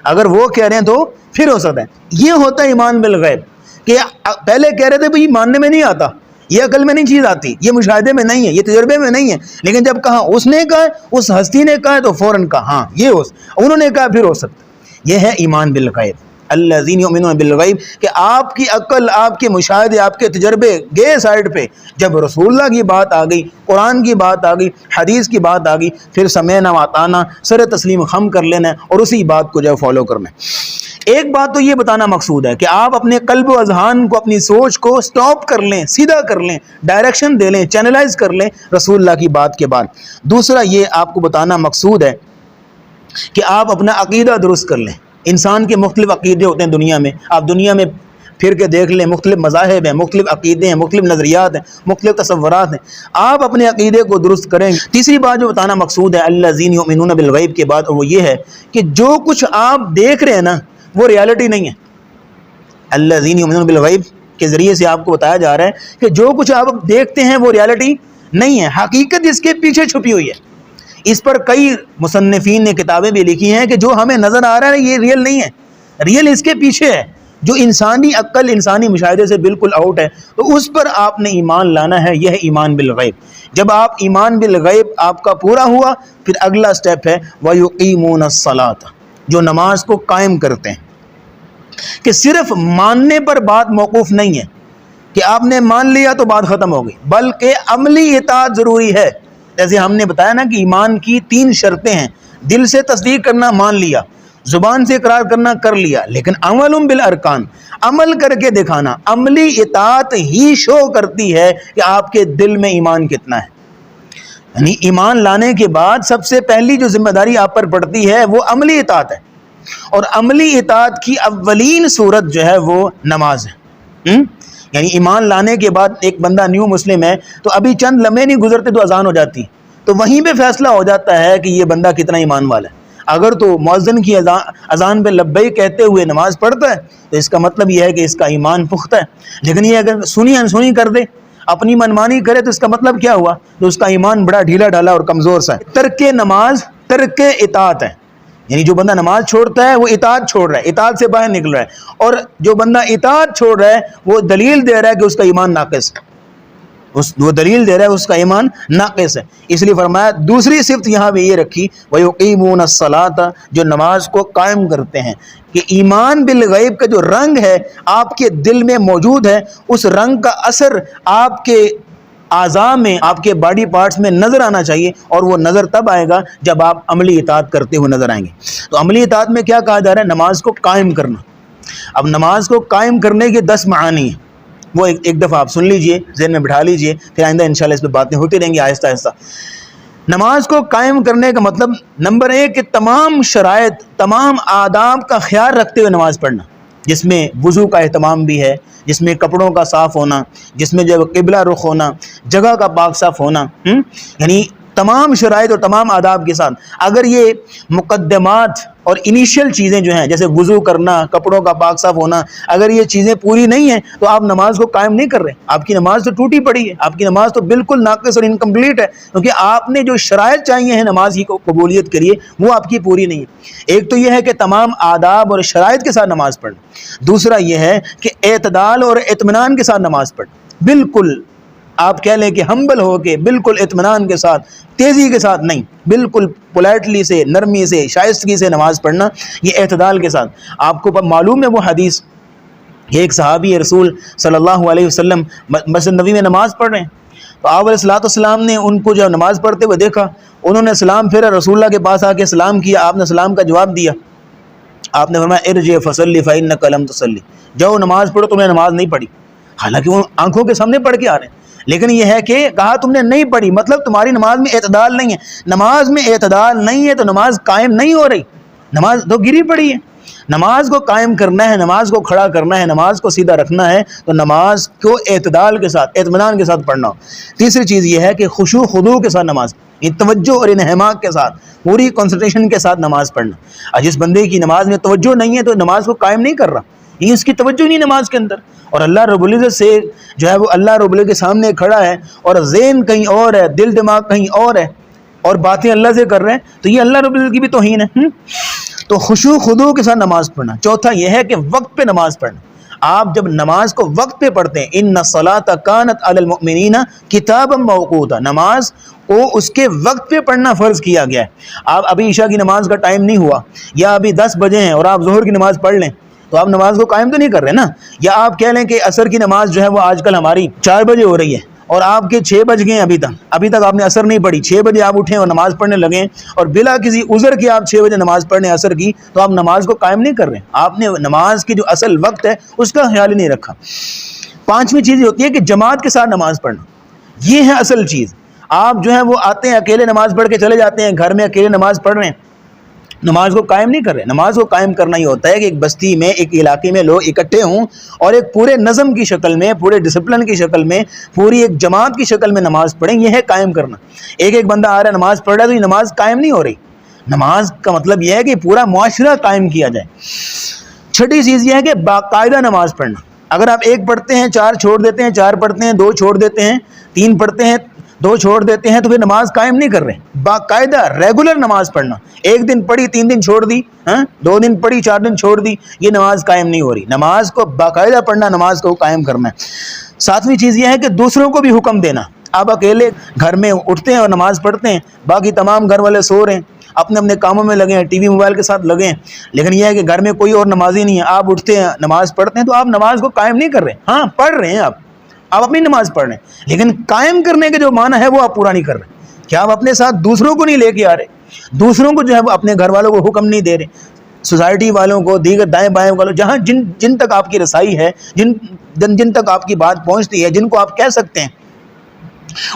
اگر وہ کہہ رہے ہیں تو پھر ہو سکتا ہے۔ یہ ہوتا ہے ایمان بالغیب، کہ پہلے کہہ رہے تھے بھائی ماننے میں نہیں آتا، یہ عقل میں نہیں چیز آتی، یہ مشاہدے میں نہیں ہے، یہ تجربے میں نہیں ہے، لیکن جب کہا اس نے کہا، اس ہستی نے کہا تو فوراً کہا ہاں یہ انہوں نے کہا پھر ہو سکتا ہے۔ یہ ہے ایمان بالغیب، الذین یؤمنون بالغیب، کہ آپ کی عقل، آپ کے مشاہدے، آپ کے تجربے گئے سائڈ پہ، جب رسول اللہ کی بات آ گئی، قرآن کی بات آ گئی، حدیث کی بات آ گئی، پھر سمعنا واطعنا، سر تسلیم خم کر لینا ہے اور اسی بات کو جو ہے فالو کرنا ہے۔ ایک بات تو یہ بتانا مقصود ہے کہ آپ اپنے قلب و اذہان کو، اپنی سوچ کو سٹاپ کر لیں، سیدھا کر لیں، ڈائریکشن دے لیں، چینلائز کر لیں رسول اللہ کی بات کے بعد۔ دوسرا یہ آپ کو بتانا مقصود ہے کہ آپ اپنا عقیدہ درست کر لیں۔ انسان کے مختلف عقیدے ہوتے ہیں دنیا میں، آپ دنیا میں پھر کے دیکھ لیں، مختلف مذاہب ہیں، مختلف عقیدے ہیں، مختلف نظریات ہیں، مختلف تصورات ہیں، آپ اپنے عقیدے کو درست کریں۔ تیسری بات جو بتانا مقصود ہے الذین یؤمنون بالغیب کے بعد، اور وہ یہ ہے کہ جو کچھ آپ دیکھ رہے ہیں نا وہ ریالٹی نہیں ہے۔ الذین یؤمنون بالغیب کے ذریعے سے آپ کو بتایا جا رہا ہے کہ جو کچھ آپ دیکھتے ہیں وہ ریالٹی نہیں ہے، حقیقت اس کے پیچھے چھپی ہوئی ہے۔ اس پر کئی مصنفین نے کتابیں بھی لکھی ہیں کہ جو ہمیں نظر آ رہا ہے یہ ریئل نہیں ہے، ریئل اس کے پیچھے ہے، جو انسانی عقل، انسانی مشاہدے سے بالکل آؤٹ ہے، تو اس پر آپ نے ایمان لانا ہے۔ یہ ہے ایمان بالغیب۔ جب آپ ایمان بالغیب آپ کا پورا ہوا، پھر اگلا سٹیپ ہے وَيُقِيمُونَ الصَّلَاةَ، جو نماز کو قائم کرتے ہیں، کہ صرف ماننے پر بات موقوف نہیں ہے کہ آپ نے مان لیا تو بات ختم ہو گئی، بلکہ عملی اطاعت ضروری ہے۔ جیسے ہم نے بتایا نا کہ ایمان کی 3 شرطیں ہیں، دل سے تصدیق کرنا، مان لیا، زبان سے اقرار کرنا، کر لیا، لیکن عمل بالارکان، عمل کر کے دکھانا۔ عملی اطاعت ہی شو کرتی ہے کہ آپ کے دل میں ایمان کتنا ہے۔ یعنی ایمان لانے کے بعد سب سے پہلی جو ذمہ داری آپ پر پڑتی ہے وہ عملی اطاعت ہے، اور عملی اطاعت کی اولین صورت جو ہے وہ نماز ہے۔ یعنی ایمان لانے کے بعد ایک بندہ نیو مسلم ہے تو ابھی چند لمحے نہیں گزرتے تو اذان ہو جاتی، تو وہیں پہ فیصلہ ہو جاتا ہے کہ یہ بندہ کتنا ایمان والا ہے۔ اگر تو مؤذن کی اذان پہ لبیک کہتے ہوئے نماز پڑھتا ہے تو اس کا مطلب یہ ہے کہ اس کا ایمان پختہ ہے، لیکن یہ اگر سنی انسنی کر دے، اپنی منمانی کرے، تو اس کا مطلب کیا ہوا؟ تو اس کا ایمان بڑا ڈھیلا ڈھالا اور کمزور سا ہے۔ ترک نماز ترک اطاعت ہے، یعنی جو بندہ نماز چھوڑتا ہے وہ اطاعت چھوڑ رہا ہے، اطاعت سے باہر نکل رہا ہے، اور جو بندہ اطاعت چھوڑ رہا ہے وہ دلیل دے رہا ہے کہ اس کا ایمان ناقص ہے، وہ دلیل دے رہا ہے اس کا ایمان ناقص ہے۔ اس لیے فرمایا دوسری صفت یہاں بھی یہ رکھی وَيُقِيمُونَ الصَّلَاةَ، جو نماز کو قائم کرتے ہیں، کہ ایمان بالغیب کا جو رنگ ہے آپ کے دل میں موجود ہے، اس رنگ کا اثر آپ کے اعضاء میں، آپ کے باڈی پارٹس میں نظر آنا چاہیے، اور وہ نظر تب آئے گا جب آپ عملی اطاعت کرتے ہوئے نظر آئیں گے۔ تو عملی اطاعت میں کیا کہا جا رہا ہے؟ نماز کو قائم کرنا۔ اب نماز کو قائم کرنے کے 10 معانی ہیں، وہ ایک دفعہ آپ سن لیجئے، ذہن میں بٹھا لیجئے، پھر آئندہ انشاءاللہ اس پہ باتیں ہوتی رہیں گی آہستہ آہستہ۔ نماز کو قائم کرنے کا مطلب نمبر 1 کہ تمام شرائط، تمام آداب کا خیال رکھتے ہوئے نماز پڑھنا، جس میں وضو کا اہتمام بھی ہے، جس میں کپڑوں کا صاف ہونا، جس میں جو قبلہ رخ ہونا، جگہ کا پاک صاف ہونا، یعنی تمام شرائط اور تمام آداب کے ساتھ۔ اگر یہ مقدمات اور انیشیل چیزیں جو ہیں جیسے وضو کرنا، کپڑوں کا پاک صاف ہونا، اگر یہ چیزیں پوری نہیں ہیں تو آپ نماز کو قائم نہیں کر رہے، آپ کی نماز تو ٹوٹی پڑی ہے، آپ کی نماز تو بالکل ناقص اور انکمپلیٹ ہے، کیونکہ آپ نے جو شرائط چاہیے ہیں نماز کی قبولیت کے لیے وہ آپ کی پوری نہیں ہے۔ ایک تو یہ ہے کہ تمام آداب اور شرائط کے ساتھ نماز پڑھنا، دوسرا یہ ہے کہ اعتدال اور اطمینان کے ساتھ نماز پڑھنا، بالکل آپ کہہ لیں کہ ہمبل ہو کے، بالکل اطمینان کے ساتھ، تیزی کے ساتھ نہیں، بالکل پولائٹلی سے، نرمی سے، شائستگی سے نماز پڑھنا، یہ اعتدال کے ساتھ۔ آپ کو معلوم ہے وہ حدیث کہ ایک صحابی رسول صلی اللہ علیہ وسلم مسجد نبوی میں نماز پڑھ رہے ہیں، تو آپ علیہ السلام نے ان کو جب نماز پڑھتے ہوئے دیکھا، انہوں نے سلام پھیرا، رسول اللہ کے پاس آ کے سلام کیا، آپ نے سلام کا جواب دیا، آپ نے فرمایا ارجع فصلی فإنک لم تصلی، جاؤ نماز پڑھو، تم نے نماز نہیں پڑھی۔ حالانکہ وہ آنکھوں کے سامنے پڑھ کے آ رہے ہیں، لیکن یہ ہے کہ کہا تم نے نہیں پڑھی، مطلب تمہاری نماز میں اعتدال نہیں ہے۔ نماز میں اعتدال نہیں ہے تو نماز قائم نہیں ہو رہی، نماز تو گری پڑی ہے۔ نماز کو قائم کرنا ہے، نماز کو کھڑا کرنا ہے، نماز کو سیدھا رکھنا ہے تو نماز کو اعتدال کے ساتھ، اطمینان کے ساتھ پڑھنا ہو۔ تیسری چیز یہ ہے کہ خشوع خضوع کے ساتھ نماز، توجہ اور انہماک کے ساتھ، پوری کنسنٹریشن کے ساتھ نماز پڑھنا۔ اور جس بندے کی نماز میں توجہ نہیں ہے تو نماز کو قائم نہیں کر رہا، یہ اس کی توجہ نہیں نماز کے اندر، اور اللہ رب العزت سے جو ہے وہ اللہ رب العزت کے سامنے کھڑا ہے اور ذہن کہیں اور ہے، دل دماغ کہیں اور ہے، اور باتیں اللہ سے کر رہے ہیں، تو یہ اللہ رب العزت کی بھی توہین ہے۔ تو خشوع خضوع کے ساتھ نماز پڑھنا۔ چوتھا یہ ہے کہ وقت پہ نماز پڑھنا۔ آپ جب نماز کو وقت پہ پڑھتے ہیں، ان الصلاۃ کانت علی المؤمنین کتابا موقوتا، نماز کو اس کے وقت پہ پڑھنا فرض کیا گیا ہے۔ آپ ابھی عشاء کی نماز کا ٹائم نہیں ہوا، یا ابھی 10 بجے ہیں اور آپ ظہر کی نماز پڑھ لیں تو آپ نماز کو قائم تو نہیں کر رہے نا۔ یا آپ کہہ لیں کہ عصر کی نماز جو ہے وہ آج کل ہماری 4 بجے ہو رہی ہے اور آپ کے 6 بج گئے ہیں، ابھی تک آپ نے عصر نہیں پڑھی، 6 بجے آپ اٹھیں اور نماز پڑھنے لگیں اور بلا کسی عذر کے آپ 6 بجے نماز پڑھنے عصر کی، تو آپ نماز کو قائم نہیں کر رہے، آپ نے نماز کی جو اصل وقت ہے اس کا خیال ہی نہیں رکھا۔ پانچویں چیز یہ ہوتی ہے کہ جماعت کے ساتھ نماز پڑھنا، یہ ہے اصل چیز۔ آپ جو ہے وہ آتے ہیں اکیلے نماز پڑھ کے چلے جاتے ہیں، گھر میں اکیلے نماز پڑھ رہے ہیں، نماز کو قائم نہیں کر رہے۔ نماز کو قائم کرنا یہ ہوتا ہے کہ ایک بستی میں، ایک علاقے میں لوگ اکٹھے ہوں اور ایک پورے نظم کی شکل میں، پورے ڈسپلن کی شکل میں، پوری ایک جماعت کی شکل میں نماز پڑھیں، یہ ہے قائم کرنا۔ ایک بندہ آ رہا ہے نماز پڑھ رہا ہے تو یہ نماز قائم نہیں ہو رہی۔ نماز کا مطلب یہ ہے کہ پورا معاشرہ قائم کیا جائے۔ چھٹی چیز یہ ہے کہ باقاعدہ نماز پڑھنا۔ اگر آپ ایک پڑھتے ہیں 4 چھوڑ دیتے ہیں، 4 پڑھتے ہیں 2 چھوڑ دیتے ہیں، 3 پڑھتے ہیں 2 چھوڑ دیتے ہیں، تو پھر نماز قائم نہیں کر رہے۔ باقاعدہ ریگولر نماز پڑھنا، ایک دن پڑھی 3 دن چھوڑ دی، 2 دن پڑھی 4 دن چھوڑ دی، یہ نماز قائم نہیں ہو رہی۔ نماز کو باقاعدہ پڑھنا، نماز کو قائم کرنا ہے۔ 7ویں چیز یہ ہے کہ دوسروں کو بھی حکم دینا۔ آپ اکیلے گھر میں اٹھتے ہیں اور نماز پڑھتے ہیں، باقی تمام گھر والے سو رہے ہیں، اپنے اپنے کاموں میں لگے ہیں، ٹی وی موبائل کے ساتھ لگے ہیں، لیکن یہ ہے کہ گھر میں کوئی اور نمازی نہیں ہے، آپ اٹھتے ہیں نماز پڑھتے ہیں، تو آپ نماز کو قائم نہیں کر رہے۔ ہاں پڑھ رہے ہیں، آپ اپنی نماز پڑھ رہے ہیں، لیکن قائم کرنے کے جو معنی ہے وہ آپ پورا نہیں کر رہے۔ کیا آپ اپنے ساتھ دوسروں کو نہیں لے کے آ رہے، دوسروں کو جو ہے وہ اپنے گھر والوں کو حکم نہیں دے رہے، سوسائٹی والوں کو، دیگر دائیں بائیں والوں، جہاں جن تک آپ کی رسائی ہے، جن تک آپ کی بات پہنچتی ہے، جن کو آپ کہہ سکتے ہیں،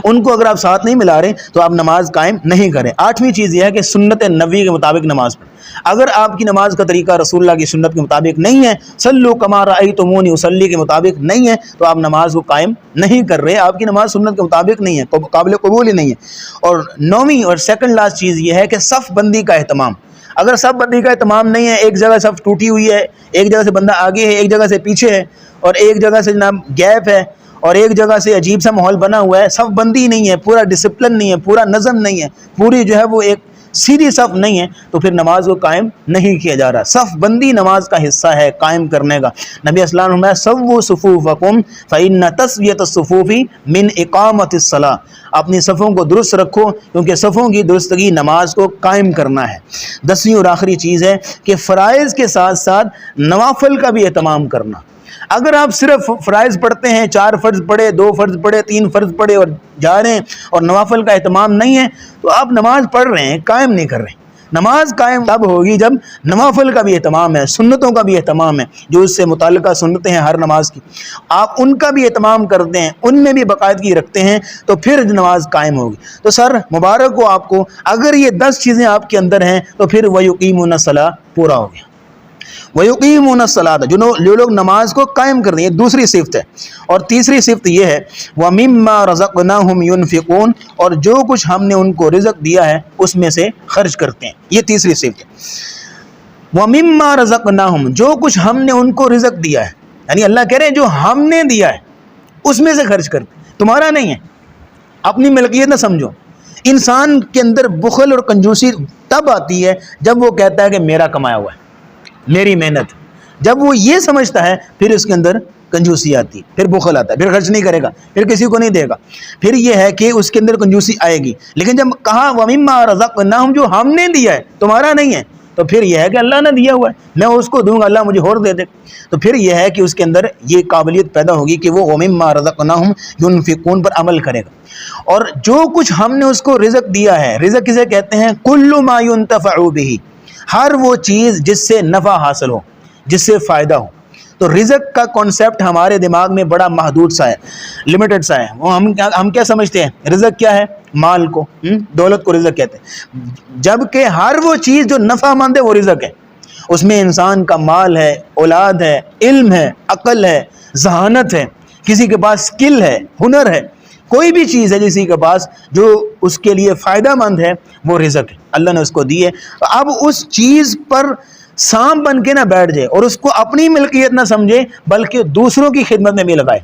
ان کو اگر آپ ساتھ نہیں ملا رہے تو آپ نماز قائم نہیں کریں۔ 8ویں چیز یہ ہے کہ سنت نبوی کے مطابق نماز پڑھیں۔ اگر آپ کی نماز کا طریقہ رسول اللہ کی سنت کے مطابق نہیں ہے، صلو کما رأیتمونی اصلی کے مطابق نہیں ہے، تو آپ نماز کو قائم نہیں کر رہے، آپ کی نماز سنت کے مطابق نہیں ہے، قابل قبول ہی نہیں ہے۔ اور 9ویں اور سیکنڈ لاسٹ چیز یہ ہے کہ صف بندی کا اہتمام۔ اگر صف بندی کا اہتمام نہیں ہے، ایک جگہ صف ٹوٹی ہوئی ہے، ایک جگہ سے بندہ آگے ہے، ایک جگہ سے پیچھے ہے، اور ایک جگہ سے جناب گیپ ہے، اور ایک جگہ سے عجیب سا ماحول بنا ہوا ہے، صف بندی نہیں ہے، پورا ڈسپلن نہیں ہے، پورا نظم نہیں ہے، پوری جو ہے وہ ایک سیدھی صف نہیں ہے، تو پھر نماز کو قائم نہیں کیا جا رہا۔ صف بندی نماز کا حصہ ہے قائم کرنے کا۔ نبی اسلام نے فرمایا سووا صفوفکم فإن تسویۃ الصفوف من اقامۃ الصلاۃ، اپنی صفوں کو درست رکھو کیونکہ صفوں کی درستگی نماز کو قائم کرنا ہے۔ 10ویں اور آخری چیز ہے کہ فرائض کے ساتھ ساتھ نوافل کا بھی اہتمام کرنا۔ اگر آپ صرف فرائض پڑھتے ہیں، 4 فرض پڑھے، 2 فرض پڑھے، 3 فرض پڑھے اور جا رہے ہیں، اور نوافل کا اہتمام نہیں ہے، تو آپ نماز پڑھ رہے ہیں، قائم نہیں کر رہے۔ نماز قائم تب ہوگی جب نوافل کا بھی اہتمام ہے، سنتوں کا بھی اہتمام ہے، جو اس سے متعلقہ سنتیں ہیں ہر نماز کی، آپ ان کا بھی اہتمام کرتے ہیں، ان میں بھی باقاعدگی رکھتے ہیں، تو پھر نماز قائم ہوگی۔ تو سر مبارک ہو آپ کو، اگر یہ 10 چیزیں آپ کے اندر ہیں تو پھر وَيُقِيمُونَ الصَّلَاةَ پورا ہو گیا۔ وَيُقِيمُونَ الصَّلَاةَ، جو لوگ نماز کو قائم کر دیں، یہ دوسری صفت ہے۔ اور تیسری صفت یہ ہے وَمِمَّا رَزَقْنَاهُمْ يُنْفِقُونَ، اور جو کچھ ہم نے ان کو رزق دیا ہے اس میں سے خرچ کرتے ہیں، یہ تیسری صفت ہے۔ وَمِمَّا رَزَقْنَاهُمْ، جو کچھ ہم نے ان کو رزق دیا ہے، یعنی اللہ کہہ رہے ہیں جو ہم نے دیا ہے اس میں سے خرچ کرتے، تمہارا نہیں ہے، اپنی ملکیت نہ سمجھو۔ انسان کے اندر بخل اور کنجوسی تب آتی ہے جب وہ کہتا ہے کہ میرا کمایا ہوا ہے، میری محنت، جب وہ یہ سمجھتا ہے پھر اس کے اندر کنجوسی آتی ہے، پھر بخل آتا ہے، پھر خرچ نہیں کرے گا، پھر کسی کو نہیں دے گا، پھر یہ ہے کہ اس کے اندر کنجوسی آئے گی۔ لیکن جب کہا وَمِمَّا رَزَقْنَاهُمْ، جو ہم نے دیا ہے تمہارا نہیں ہے، تو پھر یہ ہے کہ اللہ نے دیا ہوا ہے، میں اس کو دوں گا، اللہ مجھے اور دے دے، تو پھر یہ ہے کہ اس کے اندر یہ قابلیت پیدا ہوگی کہ وہ وَمِمَّا رَزَقْنَاهُمْ يُنْفِقُونَ پر عمل کرے گا۔ اور جو کچھ ہم نے اس کو رزق دیا ہے، رزق کسے کہتے ہیں؟ كُلُّ مَا يُنْتَفَعُ بِهِ، ہر وہ چیز جس سے نفع حاصل ہو، جس سے فائدہ ہو۔ تو رزق کا کانسیپٹ ہمارے دماغ میں بڑا محدود سا ہے، لمیٹڈ سا ہے۔ وہ ہم کیا سمجھتے ہیں رزق کیا ہے؟ مال کو، دولت کو رزق کہتے ہیں، جبکہ ہر وہ چیز جو نفع مند ہے وہ رزق ہے۔ اس میں انسان کا مال ہے، اولاد ہے، علم ہے، عقل ہے، ذہانت ہے، کسی کے پاس اسکل ہے، ہنر ہے، کوئی بھی چیز ہے کسی کے پاس جو اس کے لیے فائدہ مند ہے، وہ رزق ہے، اللہ نے اس کو دی ہے۔ اب اس چیز پر سانپ بن کے نہ بیٹھ جائے اور اس کو اپنی ملکیت نہ سمجھے، بلکہ دوسروں کی خدمت میں بھی لگائے۔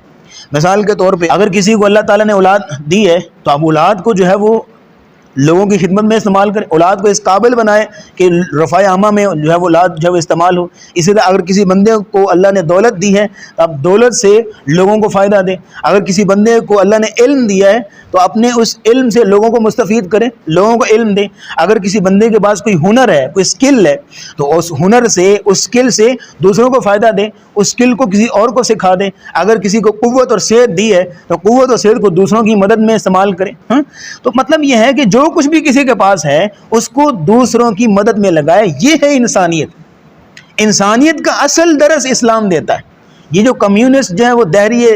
مثال کے طور پہ اگر کسی کو اللہ تعالیٰ نے اولاد دی ہے تو اب اولاد کو جو ہے وہ لوگوں کی خدمت میں استعمال کرے، اولاد کو اس قابل بنائے کہ رفع عامہ میں جو ہے وہ اولاد جو ہے وہ استعمال ہو۔ اسی طرح اگر کسی بندے کو اللہ نے دولت دی ہے تو اب دولت سے لوگوں کو فائدہ دے، اگر کسی بندے کو اللہ نے علم دیا ہے تو اپنے اس علم سے لوگوں کو مستفید کرے، لوگوں کو علم دے۔ اگر کسی بندے کے پاس کوئی ہنر ہے، کوئی اسکل ہے، تو اس ہنر سے، اس اسکل سے دوسروں کو فائدہ دے، اس اسکل کو کسی اور کو سکھا دے۔ اگر کسی کو قوت اور صحت دی ہے تو قوت اور صحت کو دوسروں کی مدد میں استعمال کرے۔ تو مطلب یہ ہے کہ جو کچھ بھی کسی کے پاس ہے اس کو دوسروں کی مدد میں لگائے، یہ ہے انسانیت۔ انسانیت کا اصل درس اسلام دیتا ہے۔ یہ جو کمیونسٹ جو ہیں وہ دہریے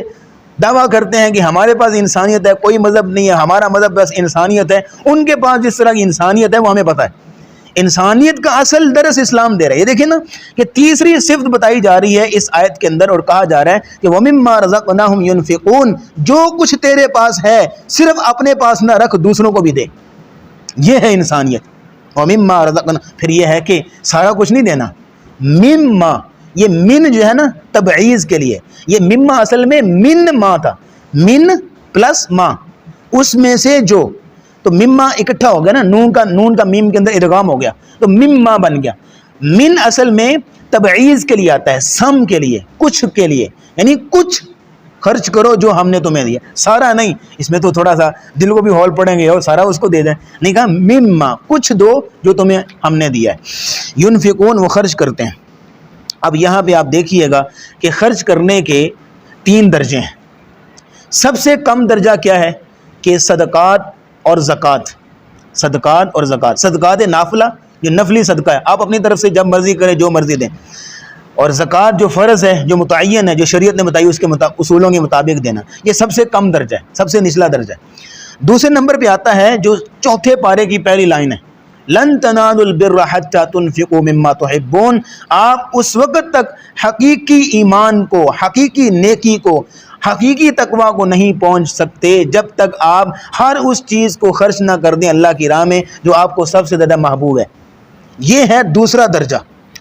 دعویٰ کرتے ہیں کہ ہمارے پاس انسانیت ہے، کوئی مذہب نہیں ہے، ہمارا مذہب بس انسانیت ہے، ان کے پاس جس طرح کی انسانیت ہے وہ ہمیں پتہ ہے۔ انسانیت کا اصل درس اسلام دے رہا ہے۔ یہ دیکھیں نا کہ تیسری صفت بتائی جا رہی ہے اس آیت کے اندر، اور کہا جا رہا ہے کہ وَمِمَّا رَزَقْنَاهُمْ يُنْفِقُونَ، جو کچھ تیرے پاس ہے صرف اپنے پاس نہ رکھ، دوسروں کو بھی دے۔ یہ ہے انسانیت۔ وَمِمَّا رَزَقْنَاهُمْ، پھر یہ ہے کہ سارا کچھ نہیں دینا۔ مما، یہ من جو ہے نا تبعیض کے لیے، یہ مما اصل میں من ما تھا، من پلس ما، اس میں سے جو، تو مما اکٹھا ہو گیا نا، نون کا میم کے اندر ادغام ہو گیا تو مما بن گیا۔ من اصل میں تبعیض کے لیے آتا ہے، سم کے لیے، کچھ کے لیے، یعنی کچھ خرچ کرو جو ہم نے تمہیں دیا، سارا نہیں۔ اس میں تو تھوڑا سا دل کو بھی ہول پڑیں گے اور سارا اس کو دے دیں، نہیں کہا مما، کچھ دو جو تمہیں ہم نے دیا ہے۔ ینفقون، وہ خرچ کرتے ہیں۔ اب یہاں پہ آپ دیکھیے گا کہ خرچ کرنے کے 3 درجے ہیں۔ سب سے کم درجہ کیا ہے کہ صدقات اور زکوٰۃ، صدقات اور زکوٰۃ، صدقات نافلہ جو نفلی صدقہ ہے، آپ اپنی طرف سے جب مرضی کریں، جو مرضی دیں، اور زکوٰۃ جو فرض ہے، جو متعین ہے، جو شریعت نے بتائی اس کے اصولوں کے مطابق دینا، یہ سب سے کم درجہ ہے، سب سے نچلا درجہ ہے۔ دوسرے نمبر پہ آتا ہے جو 4 پارے کی پہلی لائن ہے، لن تنالوا البر حتى تنفقوا مما تحبون، آپ اس وقت تک حقیقی ایمان کو، حقیقی نیکی کو، حقیقی تقوی کو نہیں پہنچ سکتے جب تک آپ ہر اس چیز کو خرچ نہ کر دیں اللہ کی راہ میں جو آپ کو سب سے زیادہ محبوب ہے۔ یہ ہے دوسرا درجہ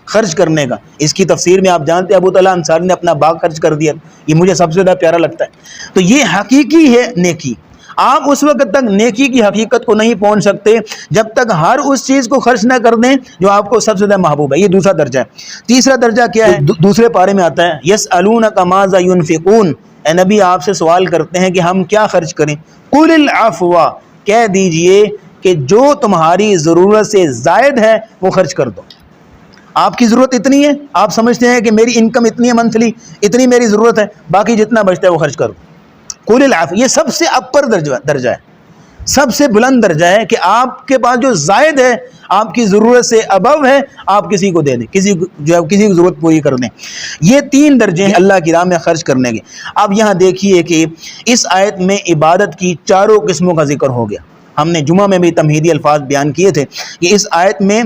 خرچ کرنے کا۔ اس کی تفسیر میں آپ جانتے ہیں ابو طلحہ انصاری نے اپنا باغ خرچ کر دیا، یہ مجھے سب سے زیادہ پیارا لگتا ہے۔ تو یہ حقیقی ہے نیکی۔ آپ اس وقت تک نیکی کی حقیقت کو نہیں پہنچ سکتے جب تک ہر اس چیز کو خرچ نہ کر دیں جو آپ کو سب سے زیادہ محبوب ہے۔ یہ دوسرا درجہ ہے۔ تیسرا درجہ کیا ہے؟ دوسرے پارے میں آتا ہے یسألونک ماذا ينفقون، اے نبی آپ سے سوال کرتے ہیں کہ ہم کیا خرچ کریں۔ قل العفو، کہہ دیجئے کہ جو تمہاری ضرورت سے زائد ہے وہ خرچ کر دو۔ آپ کی ضرورت اتنی ہے، آپ سمجھتے ہیں کہ میری انکم اتنی ہے منتھلی، اتنی میری ضرورت ہے، باقی جتنا بچتا ہے وہ خرچ کرو۔ قل العفو، یہ سب سے اپر درجہ ہے، سب سے بلند درجہ ہے کہ آپ کے پاس جو زائد ہے، آپ کی ضرورت سے ابو ہے، آپ کسی کو دے دیں، کسی کی ضرورت پوری کر دیں۔ یہ 3 درجے ہیں اللہ کی راہ میں خرچ کرنے کے۔ اب یہاں دیکھیے کہ اس آیت میں عبادت کی 4 قسموں کا ذکر ہو گیا۔ ہم نے جمعہ میں بھی تمہیدی الفاظ بیان کیے تھے کہ اس آیت میں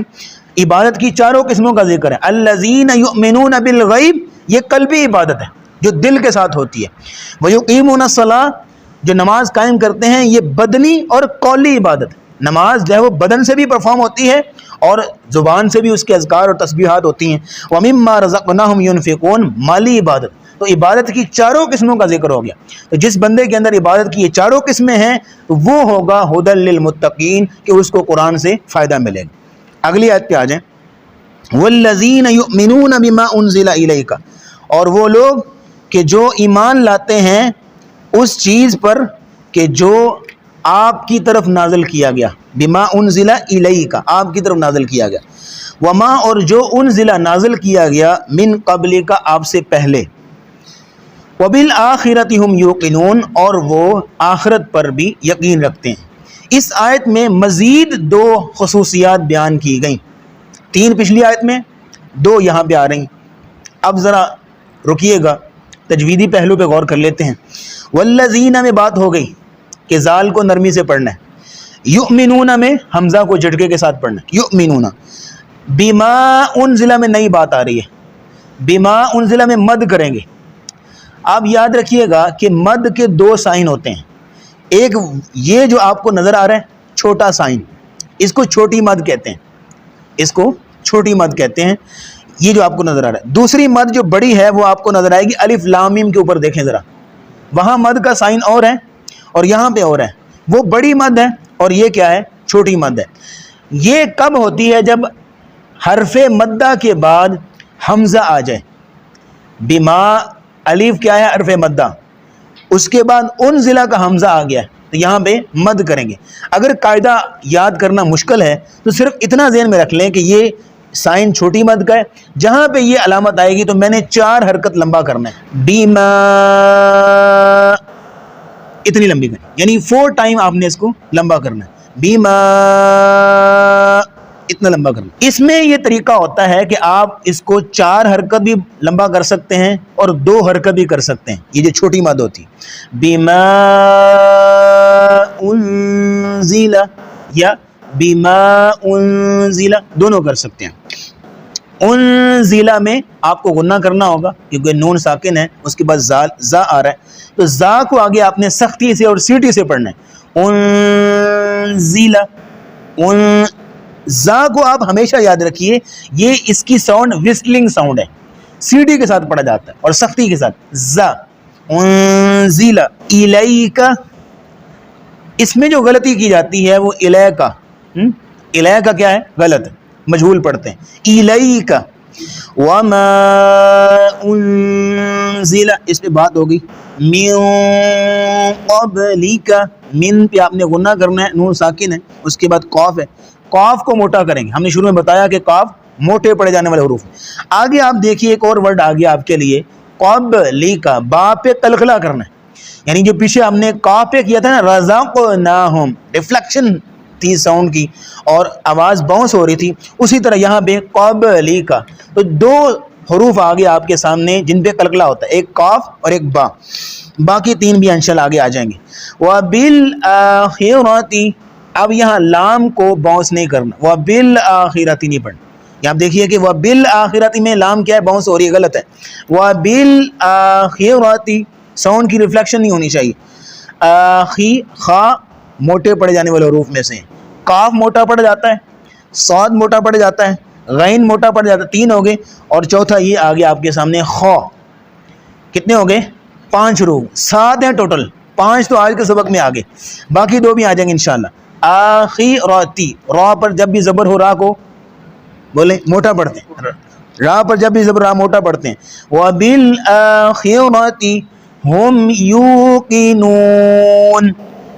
عبادت کی 4 قسموں کا ذکر ہے۔ الذین یؤمنون بالغیب، یہ قلبی عبادت ہے جو دل کے ساتھ ہوتی ہے۔ ویقیمون الصلاۃ، جو نماز قائم کرتے ہیں، یہ بدنی اور قولی عبادت ہے۔ نماز جو ہے وہ بدن سے بھی پرفارم ہوتی ہے اور زبان سے بھی اس کے اذکار اور تسبیحات ہوتی ہیں۔ وَمِمَّا رَزَقْنَاهُمْ يُنْفِقُونَ، مالی عبادت۔ تو عبادت کی 4 قسموں کا ذکر ہو گیا۔ تو جس بندے کے اندر عبادت کی یہ 4 قسمیں ہیں تو وہ ہوگا ہدی للمتقین، کہ اس کو قرآن سے فائدہ ملے گا۔ اگلی آیت پہ آ جائیں، وَالَّذِينَ يُؤْمِنُونَ بِمَا أُنزِلَ إِلَيْكَ، اور وہ لوگ کہ جو ایمان لاتے ہیں اس چیز پر کہ جو آپ کی طرف نازل کیا گیا، بما انزل الیک، آپ کی طرف نازل کیا گیا، وما، اور جو انزل نازل کیا گیا، من قبل کا، آپ سے پہلے، وبالآخرۃ ہم یوقنون، اور وہ آخرت پر بھی یقین رکھتے ہیں۔ اس آیت میں مزید 2 خصوصیات بیان کی گئیں، 3 پچھلی آیت میں، 2 یہاں پہ آ رہی ہیں۔ اب ذرا رکیے گا، تجویدی پہلو پہ غور کر لیتے ہیں۔ والذین میں بات ہو گئی کہ زال کو نرمی سے پڑھنا ہے، یؤمنون میں حمزہ کو جھٹکے کے ساتھ پڑھنا ہے، یؤمنون۔ بیما انزلہ میں نئی بات آ رہی ہے، بیما انزلہ میں مد کریں گے۔ آپ یاد رکھیے گا کہ مد کے دو سائن ہوتے ہیں، ایک یہ جو آپ کو نظر آ رہا ہے چھوٹا سائن، اس کو چھوٹی مد کہتے ہیں، اس کو چھوٹی مد کہتے ہیں، یہ جو آپ کو نظر آ رہا ہے۔ دوسری مد جو بڑی ہے وہ آپ کو نظر آئے گی الف لام میم کے اوپر، دیکھیں ذرا، وہاں مد کا سائن اور ہے اور یہاں پہ اور ہے، وہ بڑی مد ہے اور یہ کیا ہے؟ چھوٹی مد ہے۔ یہ کب ہوتی ہے؟ جب حرف مدہ کے بعد حمزہ آ جائے، بما الف کیا ہے؟ حرف مدہ، اس کے بعد انزلہ کا حمزہ آ گیا تو یہاں پہ مد کریں گے۔ اگر قاعدہ یاد کرنا مشکل ہے تو صرف اتنا ذہن میں رکھ لیں کہ یہ سائن چھوٹی مد کا ہے، جہاں پہ یہ علامت آئے گی تو میں نے 4 حرکت لمبا کرنا ہے، بیما، اتنی لمبی کرنی، یعنی 4 ٹائم آپ نے اس کو لمبا کرنا ہے، بیما، اتنا لمبا کرنا۔ اس میں یہ طریقہ ہوتا ہے کہ آپ اس کو 4 حرکت بھی لمبا کر سکتے ہیں اور 2 حرکت بھی کر سکتے ہیں، یہ جو چھوٹی مد ہوتی، بیما انزل یا بیما انزل، دونوں کر سکتے ہیں۔ انزلہ میں آپ کو غنہ کرنا ہوگا کیونکہ نون ساکن ہے، اس کے بعد زا آ رہا ہے، تو زا کو آگے آپ نے سختی سے اور سیٹی سے پڑھنا ہے، انزلہ، زا کو آپ ہمیشہ یاد رکھیے، یہ اس کی ساؤنڈ وسلنگ ساؤنڈ ہے، سیٹی کے ساتھ پڑھا جاتا ہے اور سختی کے ساتھ، زا، انزلہ الیکا، اس میں جو غلطی کی جاتی ہے وہ الیکا، الیکا کیا ہے؟ غلط ہے، مجہول پڑھتے ہیں، الیکا، وما انزل، اس پہ بات ہوگی، من قبلک، من پہ آپ نے غنہ کرنا ہے، نون ساکن ہے، اس کے بعد قاف ہے، قاف کو موٹا کریں گے، ہم نے شروع میں بتایا کہ قاف موٹے پڑے جانے والے حروف ہیں۔ آگے آپ دیکھیے ایک اور ورڈ آ گیا آپ کے لیے، قبلک، با پہ قلقلہ کرنا ہے، یعنی جو پیچھے ہم نے قاف پہ کیا تھا نا، رزقناہم، ریفلیکشن تھی ساؤنڈ کی اور آواز باؤنس ہو رہی تھی، اسی طرح یہاں پہ قبلک، تو 2 حروف آگے آپ کے سامنے جن پہ قلقلہ ہوتا ہے، ایک قاف اور ایک با، باقی 3 بھی انشاءاللہ آگے آ جائیں گے۔ وَبِالْآخِرَةِ، اب یہاں لام کو باؤنس نہیں کرنا، وَبِالْآخِرَةِ نہیں پڑھنا، یہاں آپ دیکھیے کہ وَبِالْآخِرَةِ میں لام کیا ہے؟ باؤنس ہو رہی ہے، غلط ہے، وَبِالْآخِرَةِ ساؤنڈ کی ریفلیکشن نہیں ہونی چاہیے، آخی، خا موٹے پڑے جانے والے حروف میں سے، قاف موٹا پڑ جاتا ہے، صاد موٹا پڑ جاتا ہے، غین موٹا پڑ جاتا ہے، 3 ہو گئے، اور چوتھا یہ آگے آپ کے سامنے خا، کتنے ہو گئے؟ 5 حروف، 7 ہیں ٹوٹل، 5 تو آج کے سبق میں آگے، باقی 2 بھی آ جائیں گے انشاءاللہ۔ آخیراتی، را پر جب بھی زبر ہو را کو بولیں موٹا پڑھتے ہیں، را پر جب بھی زبر را موٹا پڑھتے ہیں، وَبِالْآخِرَةِ ہم یوقنون،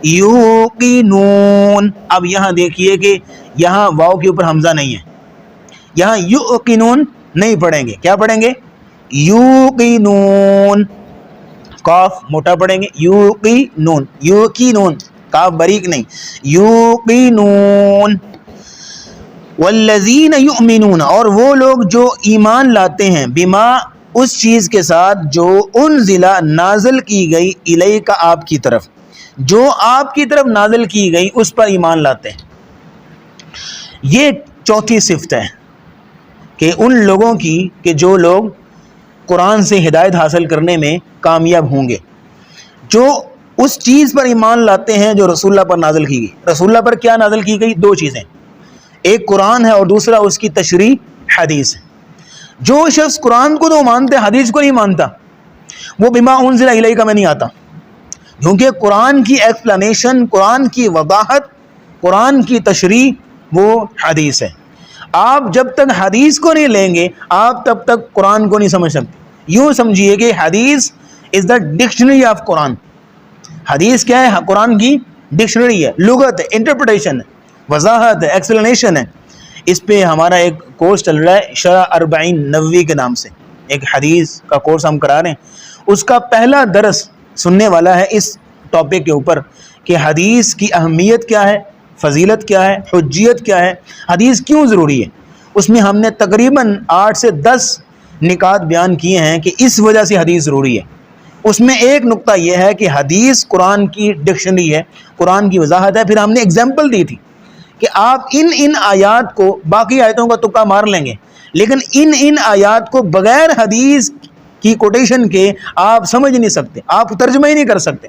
یوقنون، اب یہاں دیکھیے کہ یہاں واو کے اوپر حمزہ نہیں ہے، یہاں یوقنون نہیں پڑھیں گے، کیا پڑھیں گے؟ یوقنون، قاف موٹا پڑھیں گے، یوقنون، یوقنون، قاف باریک نہیں، یوقنون، والذین یؤمنون، اور وہ لوگ جو ایمان لاتے ہیں، بما، اس چیز کے ساتھ جو انزلہ نازل کی گئی، الیک، آپ کی طرف، جو آپ کی طرف نازل کی گئی اس پر ایمان لاتے ہیں۔ یہ چوتھی صفت ہے کہ ان لوگوں کی کہ جو لوگ قرآن سے ہدایت حاصل کرنے میں کامیاب ہوں گے، جو اس چیز پر ایمان لاتے ہیں جو رسول اللہ پر نازل کی گئی۔ رسول اللہ پر کیا نازل کی گئی؟ 2 چیزیں، ایک قرآن ہے اور دوسرا اس کی تشریح حدیث ہے۔ جو شخص قرآن کو تو مانتا ہے، حدیث کو نہیں مانتا، وہ بما انزل الیک میں نہیں آتا، کیونکہ قرآن کی ایکسپلینیشن، قرآن کی وضاحت، قرآن کی تشریح وہ حدیث ہے۔ آپ جب تک حدیث کو نہیں لیں گے آپ تب تک قرآن کو نہیں سمجھ سکتے۔ یوں سمجھیے کہ حدیث از دا ڈکشنری آف قرآن، حدیث کیا ہے؟ قرآن کی ڈکشنری ہے، لغت ہے، انٹرپریٹیشن ہے، وضاحت ہے، ایکسپلینیشن ہے۔ اس پہ ہمارا ایک کورس چل رہا ہے شرح 40 نووی کے نام سے، ایک حدیث کا کورس ہم کرا رہے ہیں، اس کا پہلا درس سننے والا ہے اس ٹاپک کے اوپر کہ حدیث کی اہمیت کیا ہے، فضیلت کیا ہے، حجیت کیا ہے، حدیث کیوں ضروری ہے۔ اس میں ہم نے تقریباً 8 سے 10 نکات بیان کیے ہیں کہ اس وجہ سے حدیث ضروری ہے۔ اس میں ایک نقطہ یہ ہے کہ حدیث قرآن کی ڈکشنری ہے، قرآن کی وضاحت ہے۔ پھر ہم نے اگزامپل دی تھی کہ آپ ان آیات کو، باقی آیتوں کا تکا مار لیں گے، لیکن ان آیات کو بغیر حدیث کی کوٹیشن کے آپ سمجھ نہیں سکتے، آپ ترجمہ ہی نہیں کر سکتے۔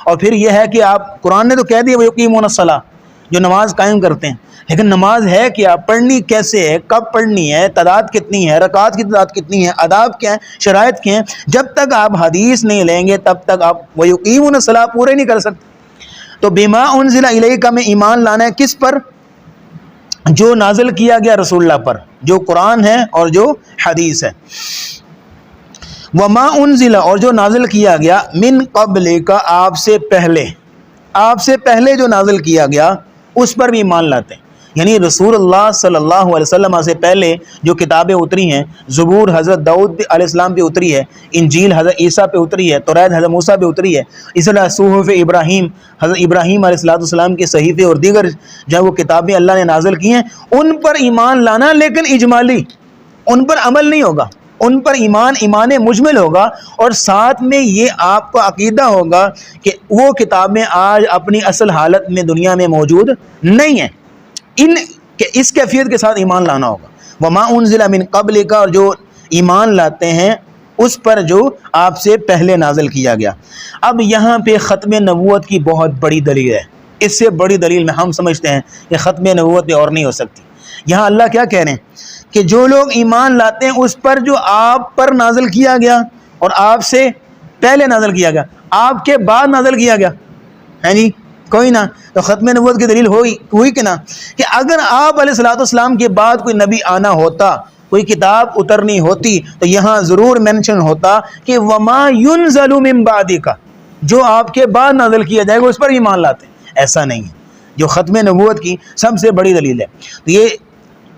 اور پھر یہ ہے کہ آپ، قرآن نے تو کہہ دیا وَيُقِيمُونَ الصَّلَاةَ، جو نماز قائم کرتے ہیں، لیکن نماز ہے کیا، پڑھنی کیسے ہے، کب پڑھنی ہے، تعداد کتنی ہے، رکعات کی تعداد کتنی ہے، آداب کیا ہیں، شرائط کیا ہیں، جب تک آپ حدیث نہیں لیں گے تب تک آپ وَيُقِيمُونَ الصَّلَاةَ پورے نہیں کر سکتے۔ تو بِمَا أُنزِلَ إِلَيْكَ میں ایمان لانا ہے کس پر؟ جو نازل کیا گیا رسول اللہ پر، جو قرآن ہے اور جو حدیث ہے۔ وَمَا أُنزِلَ اور جو نازل کیا گیا مِن قَبْلِكَ آپ سے پہلے، آپ سے پہلے جو نازل کیا گیا اس پر بھی ایمان لاتے ہیں۔ یعنی رسول اللہ صلی اللہ علیہ وسلم سے پہلے جو کتابیں اتری ہیں، زبور حضرت داؤد علیہ السلام پہ اتری ہے، انجیل حضرت عیسیٰ پہ اتری ہے، توریت حضرت موسیٰ پہ اتری ہے، اسی طرح صحف ابراہیم، حضرت ابراہیم علیہ السلام کے صحیفے اور دیگر جو وہ کتابیں اللہ نے نازل کی ہیں ان پر ایمان لانا، لیکن اجمالی، ان پر عمل نہیں ہوگا، ان پر ایمان مجمل ہوگا، اور ساتھ میں یہ آپ کو عقیدہ ہوگا کہ وہ کتابیں آج اپنی اصل حالت میں دنیا میں موجود نہیں ہیں، اس کیفیت کے ساتھ ایمان لانا ہوگا۔ وَمَا أُنزِلَ مِن قَبْلِكَ اور جو ایمان لاتے ہیں اس پر جو آپ سے پہلے نازل کیا گیا۔ اب یہاں پہ ختم نبوت کی بہت بڑی دلیل ہے، اس سے بڑی دلیل میں ہم سمجھتے ہیں کہ ختم نبوت پہ اور نہیں ہو سکتی۔ یہاں اللہ کیا کہہ رہے ہیں کہ جو لوگ ایمان لاتے ہیں اس پر جو آپ پر نازل کیا گیا اور آپ سے پہلے نازل کیا گیا، آپ کے بعد نازل کیا گیا ہے جی کوئی نہ، تو ختم نبوت کی دلیل ہوئی کہ نہ، کہ اگر آپ علیہ الصلوۃ والسلام کے بعد کوئی نبی آنا ہوتا، کوئی کتاب اترنی ہوتی، تو یہاں ضرور مینشن ہوتا کہ وما ينزل من بعدک، جو آپ کے بعد نازل کیا جائے گا اس پر ایمان لاتے ہیں۔ ایسا نہیں ہے، جو ختم نبوت کی سب سے بڑی دلیل ہے۔ تو یہ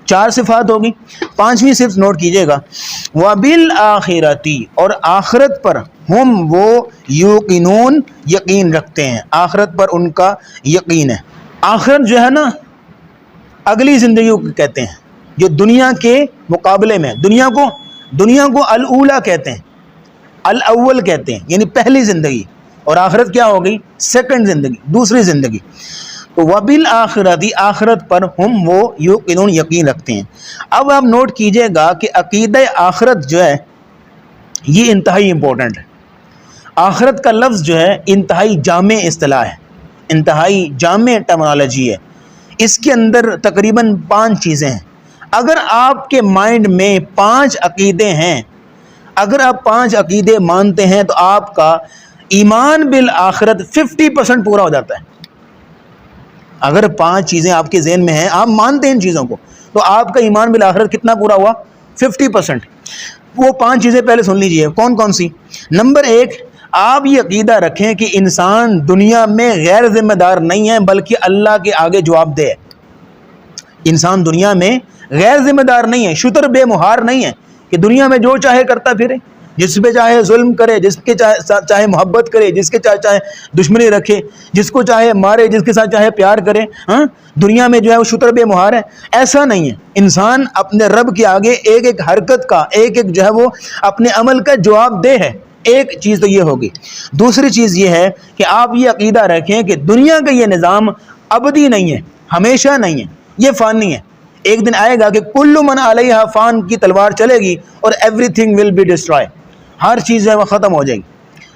4 صفات ہوگی۔ 5ویں صفت نوٹ کیجئے گا، وَبِالْآخِرَةِ اور آخرت پر، ہم وہ یوقنون یقین رکھتے ہیں، آخرت پر ان کا یقین ہے۔ آخرت جو ہے نا اگلی زندگی کو کہتے ہیں، جو دنیا کے مقابلے میں، دنیا کو الاولیٰ کہتے ہیں، الاول کہتے ہیں، یعنی پہلی زندگی، اور آخرت کیا ہوگی؟ سیکنڈ زندگی، دوسری زندگی۔ تو وَبِالْآخِرَةِ آخرت پر ہم وہ یوقنون یقین رکھتے ہیں۔ اب آپ نوٹ کیجئے گا کہ عقیدہ آخرت جو ہے یہ انتہائی امپورٹنٹ ہے۔ آخرت کا لفظ جو ہے انتہائی جامع اصطلاح ہے، انتہائی جامع ٹرمنالوجی ہے۔ اس کے اندر تقریباً 5 چیزیں ہیں۔ اگر آپ کے مائنڈ میں 5 عقیدے ہیں، اگر آپ 5 عقیدے مانتے ہیں تو آپ کا ایمان بالآخرت 50% پورا ہو جاتا ہے۔ اگر 5 چیزیں آپ کے ذہن میں ہیں، آپ مانتے ہیں ان چیزوں کو، تو آپ کا ایمان بالآخرت کتنا پورا ہوا؟ 50%۔ وہ 5 چیزیں پہلے سن لیجئے، کون کون سی؟ نمبر 1، آپ یہ عقیدہ رکھیں کہ انسان دنیا میں غیر ذمہ دار نہیں ہے بلکہ اللہ کے آگے جواب دہ ہے۔ انسان دنیا میں غیر ذمہ دار نہیں ہے، شتر بے مہار نہیں ہے کہ دنیا میں جو چاہے کرتا پھرے، جس پہ چاہے ظلم کرے، جس کے چاہے محبت کرے، جس کے چاہے دشمنی رکھے، جس کو چاہے مارے، جس کے ساتھ چاہے پیار کرے، ہاں دنیا میں جو ہے وہ شتر بے مہار ہے۔ ایسا نہیں ہے، انسان اپنے رب کے آگے ایک ایک حرکت کا، ایک ایک جو ہے وہ اپنے عمل کا جواب دہ ہے۔ ایک چیز تو یہ ہوگی۔ دوسری چیز یہ ہے کہ آپ یہ عقیدہ رکھیں کہ دنیا کا یہ نظام ابدی نہیں ہے، ہمیشہ نہیں ہے، یہ فانی ہے۔ ایک دن آئے گا کہ کل من علیہا فان کی تلوار چلے گی اور everything will be destroy, ہر چیز جو ہے وہ ختم ہو جائے گی۔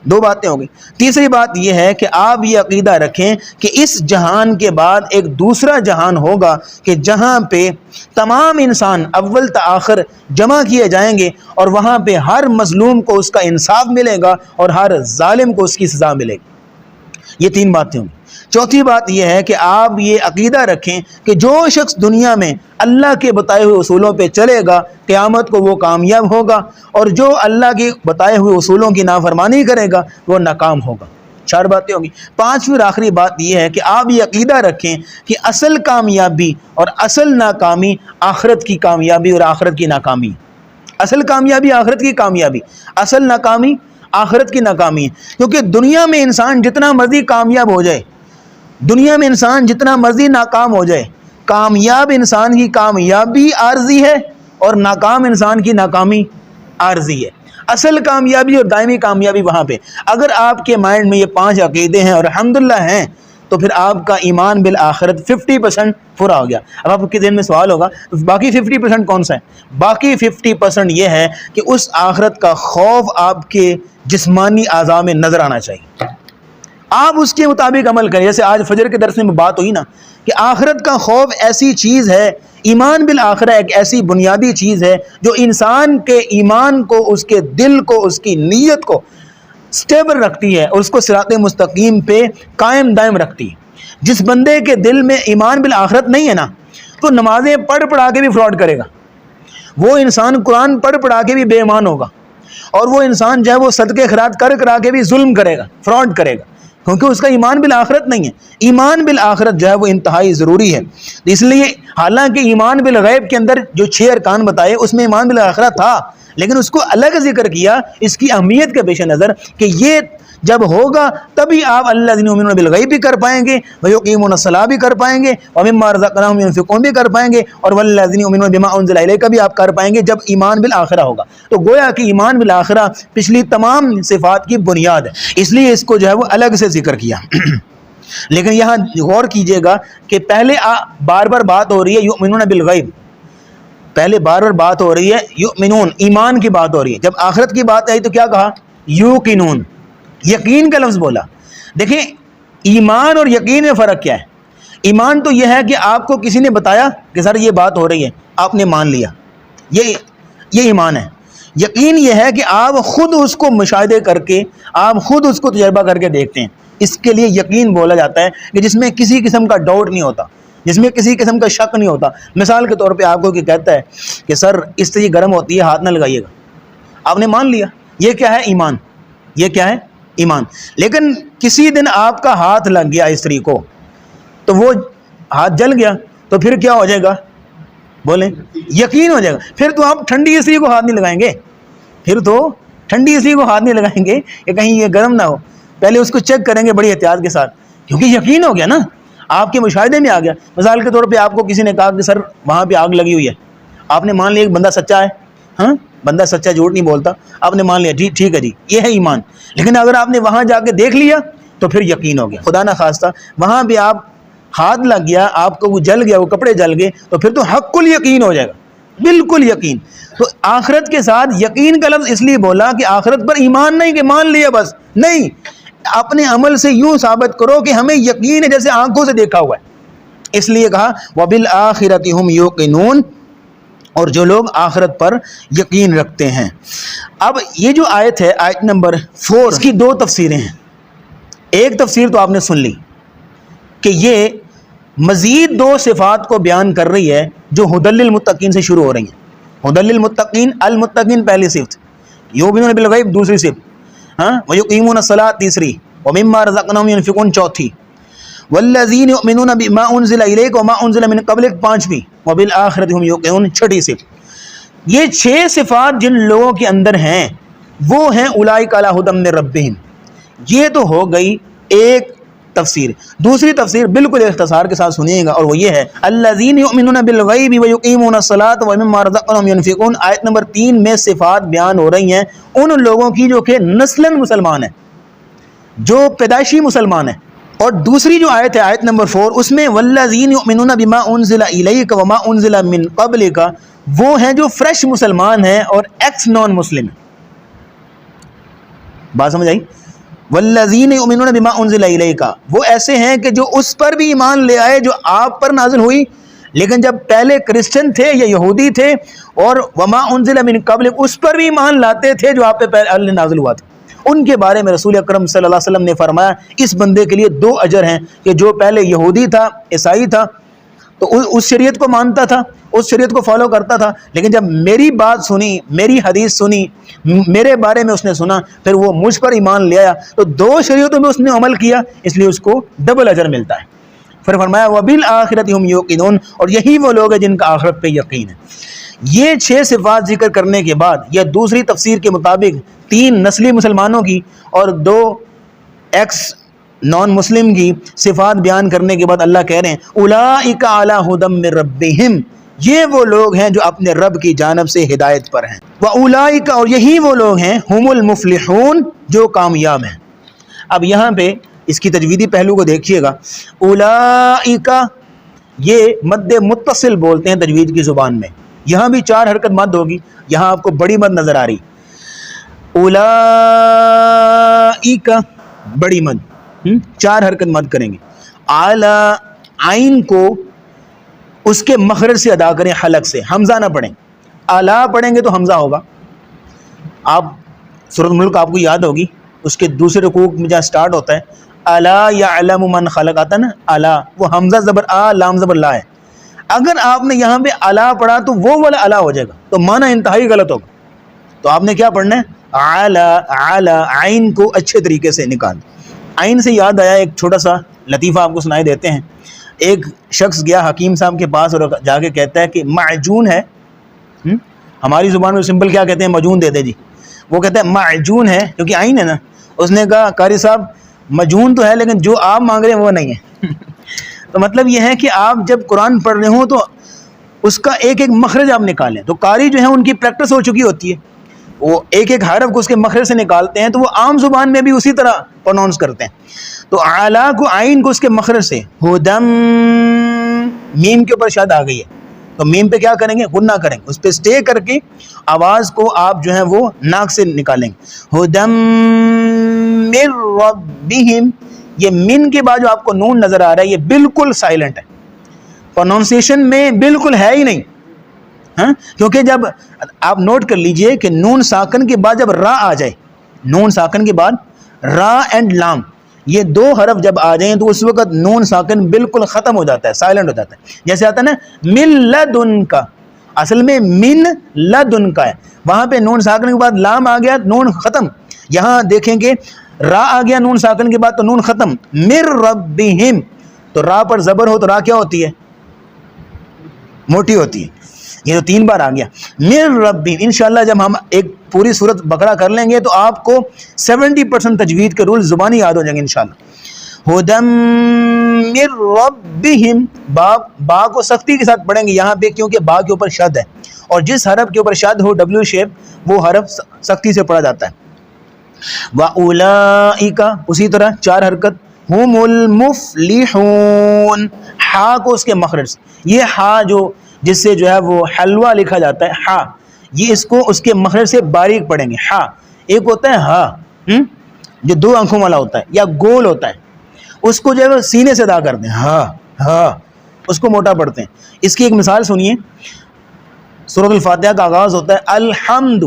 2 باتیں ہو گئی۔ تیسری بات یہ ہے کہ آپ یہ عقیدہ رکھیں کہ اس جہان کے بعد ایک دوسرا جہان ہوگا کہ جہاں پہ تمام انسان اول تا آخر جمع کیے جائیں گے، اور وہاں پہ ہر مظلوم کو اس کا انصاف ملے گا اور ہر ظالم کو اس کی سزا ملے گی۔ یہ 3 باتیں ہوں گی۔ چوتھی بات یہ ہے کہ آپ یہ عقیدہ رکھیں کہ جو شخص دنیا میں اللہ کے بتائے ہوئے اصولوں پہ چلے گا قیامت کو وہ کامیاب ہوگا، اور جو اللہ کے بتائے ہوئے اصولوں کی نافرمانی کرے گا وہ ناکام ہوگا۔ 4 باتیں ہوگی۔ 5ویں اور آخری بات یہ ہے کہ آپ یہ عقیدہ رکھیں کہ اصل کامیابی اور اصل ناکامی آخرت کی کامیابی اور آخرت کی ناکامی، اصل کامیابی آخرت کی کامیابی، اصل ناکامی آخرت کی ناکامی ہے۔ کیونکہ دنیا میں انسان جتنا مرضی کامیاب ہو جائے، دنیا میں انسان جتنا مرضی ناکام ہو جائے، کامیاب انسان کی کامیابی عارضی ہے اور ناکام انسان کی ناکامی عارضی ہے۔ اصل کامیابی اور دائمی کامیابی وہاں پہ۔ اگر آپ کے مائنڈ میں یہ 5 عقیدے ہیں اور الحمدللہ ہیں، تو پھر آپ کا ایمان بالآخرت 50% پورا ہو گیا۔ اب آپ کے ذہن میں سوال ہوگا باقی 50% کون سا ہے؟ باقی 50% یہ ہے کہ اس آخرت کا خوف آپ کے جسمانی اعضاء میں نظر آنا چاہیے، آپ اس کے مطابق عمل کریں۔ جیسے آج فجر کے درس میں بات ہوئی نا کہ آخرت کا خوف ایسی چیز ہے، ایمان بالآخرہ ایک ایسی بنیادی چیز ہے جو انسان کے ایمان کو، اس کے دل کو، اس کی نیت کو سٹیبل رکھتی ہے اور اس کو صراط مستقیم پہ قائم دائم رکھتی ہے۔ جس بندے کے دل میں ایمان بالآخرت نہیں ہے نا، تو نمازیں پڑھ پڑھا کے بھی فراڈ کرے گا، وہ انسان قرآن پڑھ پڑھا کے بھی بے ایمان ہوگا، اور وہ انسان جو ہے وہ صدقے خیرات کرا کے بھی ظلم کرے گا، فراڈ کرے گا، کیونکہ اس کا ایمان بالآخرت نہیں ہے۔ ایمان بالآخرت جو ہے وہ انتہائی ضروری ہے، اس لیے حالانکہ ایمان بالغیب کے اندر جو 6 ارکان بتائے اس میں ایمان بالآخرت تھا، لیکن اس کو الگ ذکر کیا اس کی اہمیت کے پیش نظر کہ یہ جب ہوگا تبھی آپ الذین یؤمنون بالغیب بھی کر پائیں گے، ویقیمون الصلاۃ بھی کر پائیں گے، ومما رزقناہم ینفقون بھی کر پائیں گے، اور والذین یؤمنون بما انزل الیک بھی آپ کر پائیں گے جب ایمان بالآخرہ ہوگا۔ تو گویا کہ ایمان بالآخرہ پچھلی تمام صفات کی بنیاد ہے، اس لیے اس کو جو ہے وہ الگ سے ذکر کیا۔ لیکن یہاں غور کیجئے گا کہ پہلے بار بار بات ہو رہی ہے یؤمنون بالغیب، پہلے بار بار بات ہو رہی ہے یؤمنون، ایمان کی بات ہو رہی ہے، جب آخرت کی بات آئی تو کیا کہا؟ یوقنون، یقین کا لفظ بولا۔ دیکھیں ایمان اور یقین میں فرق کیا ہے؟ ایمان تو یہ ہے کہ آپ کو کسی نے بتایا کہ سر یہ بات ہو رہی ہے، آپ نے مان لیا، یہ ایمان ہے۔ یقین یہ ہے کہ آپ خود اس کو مشاہدے کر کے، آپ خود اس کو تجربہ کر کے دیکھتے ہیں، اس کے لیے یقین بولا جاتا ہے کہ جس میں کسی قسم کا ڈاؤٹ نہیں ہوتا، جس میں کسی قسم کا شک نہیں ہوتا۔ مثال کے طور پہ آپ کو کہتا ہے کہ سر استری گرم ہوتی ہے، ہاتھ نہ لگائیے گا، آپ نے مان لیا، یہ کیا ہے؟ ایمان۔ یہ کیا ہے؟ ایمان۔ لیکن کسی دن آپ کا ہاتھ لگ گیا استری کو، تو وہ ہاتھ جل گیا، تو پھر کیا ہو جائے گا؟ بولیں، یقین ہو جائے گا۔ پھر تو آپ ٹھنڈی استری کو ہاتھ نہیں لگائیں گے، پھر تو ٹھنڈی استری کو ہاتھ نہیں لگائیں گے کہ کہیں یہ گرم نہ ہو، پہلے اس کو چیک کریں گے بڑی احتیاط کے ساتھ، کیونکہ یقین ہو گیا نا، آپ کے مشاہدے میں آ گیا۔ مثال کے طور پہ آپ کو کسی نے کہا کہ سر وہاں پہ آگ لگی ہوئی ہے، آپ نے مان لیا ایک بندہ سچا ہے، ہاں بندہ سچا جھوٹ نہیں بولتا، آپ نے مان لیا ٹھیک ہے جی یہ ہے ایمان۔ لیکن اگر آپ نے وہاں جا کے دیکھ لیا تو پھر یقین ہو گیا۔ خدا نہ خواستہ وہاں پہ آپ ہاتھ لگ گیا، آپ کو وہ جل گیا، وہ کپڑے جل گئے، تو پھر تو حق الیقین ہو جائے گا، بالکل یقین۔ تو آخرت کے ساتھ یقین کا لفظ اس لیے بولا کہ آخرت پر ایمان نہیں کہ مان لیا بس، نہیں، اپنے عمل سے یوں ثابت کرو کہ ہمیں یقین ہے جیسے آنکھوں سے دیکھا ہوا ہے۔ اس لیے کہا وَبِالْآخِرَةِ هُمْ يُوقِنُونَ، اور جو لوگ آخرت پر یقین رکھتے ہیں۔ اب یہ جو آیت ہے، آیت نمبر 4، اس کی 2 تفسیریں ہیں۔ ایک تفسیر تو آپ نے سن لی کہ یہ مزید 2 صفات کو بیان کر رہی ہے جو ھدی للمتقین سے شروع ہو رہی ہیں۔ ھدی للمتقین، المتقین پہلی صفت، یؤمنون بالغیب دوسری صفت، وَيُقِیمُونَ الصَّلَاةَ تیسری، وَمِمَّا رَزَقْنَاهُمْ يُنْفِقُونَ چوتھی، وَالَّذِينَ يُؤْمِنُونَ بِمَا أُنزِلَ إِلَيْكَ وَمَا أُنزِلَ مِن قَبْلِكَ پانچویں، وَبِالْآخِرَةِ هُمْ يُوقِنُونَ چھٹی صفت۔ یہ 6 صفات جن لوگوں کے اندر ہیں وہ ہیں اولئک علی ھدی من ربہم۔ یہ تو ہو گئی ایک تفسیر۔ دوسری تفسیر بالکل اختصار کے ساتھ سنیے گا، اور وہ یہ ہے الذین یؤمنون بالغیب ویقیمون الصلاۃ ومما رزقناہم ینفقون۔ آیت نمبر 3 میں صفات بیان ہو رہی ہیں ان لوگوں کی جو کہ نسلاً مسلمان ہیں، جو پیدائشی مسلمان ہیں۔ اور دوسری جو آیت ہے آیت نمبر 4، اس میں والذین یؤمنون بما انزل الیک وما انزل من قبلک، وہ ہیں جو فریش مسلمان ہیں اور ایکس نان مسلم ہیں۔ بات سمجھ آئی؟ والذین یؤمنون بما انزل الیک، وہ ایسے ہیں کہ جو اس پر بھی ایمان لے آئے جو آپ پر نازل ہوئی، لیکن جب پہلے کرسچن تھے یا یہودی تھے، اور وما انزل من قبلک اس پر بھی ایمان لاتے تھے جو آپ پہ پہلے نازل ہوا تھا، ان کے بارے میں رسول اکرم صلی اللہ علیہ وسلم نے فرمایا اس بندے کے لیے 2 اجر ہیں کہ جو پہلے یہودی تھا، عیسائی تھا، تو اس شریعت کو مانتا تھا، اس شریعت کو فالو کرتا تھا، لیکن جب میری بات سنی، میری حدیث سنی، میرے بارے میں اس نے سنا، پھر وہ مجھ پر ایمان لے آیا، تو 2 شریعتوں میں اس نے عمل کیا، اس لیے اس کو ڈبل اجر ملتا ہے۔ پھر فرمایا وَبِالْآخِرَةِ هُمْ يُوقِنُونَ، اور یہی وہ لوگ ہیں جن کا آخرت پہ یقین ہے۔ یہ 6 صفات ذکر کرنے کے بعد، یا دوسری تفسیر کے مطابق 3 نسلی مسلمانوں کی اور 2 ایکس نان مسلم کی صفات بیان کرنے کے بعد اللہ کہہ رہے ہیں اولئک علی ھدی من ربہم، یہ وہ لوگ ہیں جو اپنے رب کی جانب سے ہدایت پر ہیں، واولئک، اور یہی وہ لوگ ہیں ہم المفلحون، جو کامیاب ہیں۔ اب یہاں پہ اس کی تجویدی پہلو کو دیکھیے گا. اولئک یہ مد متصل بولتے ہیں تجوید کی زبان میں. یہاں بھی 4 حرکت مد ہوگی, یہاں آپ کو بڑی مد نظر آ رہی. اولئک بڑی مد 4 حرکت مد کریں گے. اعلی عین کو اس کے مخرج سے ادا کریں, حلق سے, حمزہ نہ پڑھیں. اعلیٰ پڑھیں گے تو حمزہ ہوگا. آپ سورۃ ملک آپ کو یاد ہوگی, اس کے دوسرے رکوع میں جہاں سٹارٹ ہوتا ہے الا یعلم من خلق آتا ہے نا, الا, وہ حمزہ زبر آ لام زبر لا ہے. اگر آپ نے یہاں پہ الا پڑھا تو وہ والا الا ہو جائے گا, تو معنی انتہائی غلط ہوگا. تو آپ نے کیا پڑھنا ہے, اعلی عین کو اچھے طریقے سے نکال. عین سے یاد آیا, ایک چھوٹا سا لطیفہ آپ کو سنائی دیتے ہیں. ایک شخص گیا حکیم صاحب کے پاس اور جا کے کہتا ہے کہ معجون ہے, ہماری زبان میں سمپل کیا کہتے ہیں, مجون دے دے جی. وہ کہتا ہے معجون ہے, کیونکہ عین ہے نا. اس نے کہا قاری صاحب مجون تو ہے لیکن جو آپ مانگ رہے ہیں وہ نہیں ہے. تو مطلب یہ ہے کہ آپ جب قرآن پڑھ رہے ہوں تو اس کا ایک ایک مخرج آپ نکالیں. تو قاری جو ہے ان کی پریکٹس ہو چکی ہوتی ہے, وہ ایک ایک حرف کو اس کے مخرج سے نکالتے ہیں, تو وہ عام زبان میں بھی اسی طرح پروناؤنس کرتے ہیں. تو اعلیٰ کو عین کو اس کے مخرج سے, ہدم میم کے اوپر شاد آ گئی ہے تو میم پہ کیا کریں گے, غنہ کریں گے, اس پہ سٹے کر کے آواز کو آپ جو ہے وہ ناک سے نکالیں گے. ہدم من ربہم, یہ من کے بعد جو آپ کو نون نظر آ رہا ہے یہ بالکل سائلنٹ ہے, پروننسیشن میں بالکل ہے ہی نہیں. ہاں, کیونکہ جب آپ نوٹ کر لیجئے کہ نون ساکن کے بعد جب را آ جائے, نون ساکن کے بعد را اینڈ لام, یہ 2 حرف جب آ جائیں تو اس وقت نون ساکن بالکل ختم ہو جاتا ہے, سائلنٹ ہو جاتا ہے. جیسے آتا ہے نا من لدن کا, اصل میں من لدن کا ہے, وہاں پہ نون ساکن کے بعد لام آ گیا, نون ختم. یہاں دیکھیں کہ را آ گیا نون ساکن کے بعد تو نون ختم. من ربہم, تو را پر زبر ہو تو را کیا ہوتی ہے, موٹی ہوتی ہے. یہ تو 3 بار آ گیا من ربہم. انشاءاللہ جب ہم ایک پوری سورت بقرہ کر لیں گے تو آپ کو 70% تجوید کے رول زبانی یاد ہو جائیں گے انشاءاللہ. ہدم من ربہم, با کو سختی کے ساتھ پڑھیں گے یہاں پہ, کیونکہ با کے اوپر شد ہے, اور جس حرف کے اوپر شد ہو ڈبلیو شیپ, وہ حرف سختی سے پڑھا جاتا ہے. وَأُولَئِكَ اسی طرح 4 حرکت. ہم المفلحون, ہا کو اس کے مخرج سے, یہ ہا جس سے جو ہے وہ حلوہ لکھا جاتا ہے, ہا, یہ اس کو اس کے مخرج سے باریک پڑھیں گے. ہا ایک ہوتا ہے ہا جو 2 آنکھوں والا ہوتا ہے یا گول ہوتا ہے, اس کو جو ہے وہ سینے سے ادا کرتے ہیں, ہا ہا, اس کو موٹا پڑھتے ہیں. اس کی ایک مثال سنیے. سورۃ الفاتحہ کا آغاز ہوتا ہے الحمد,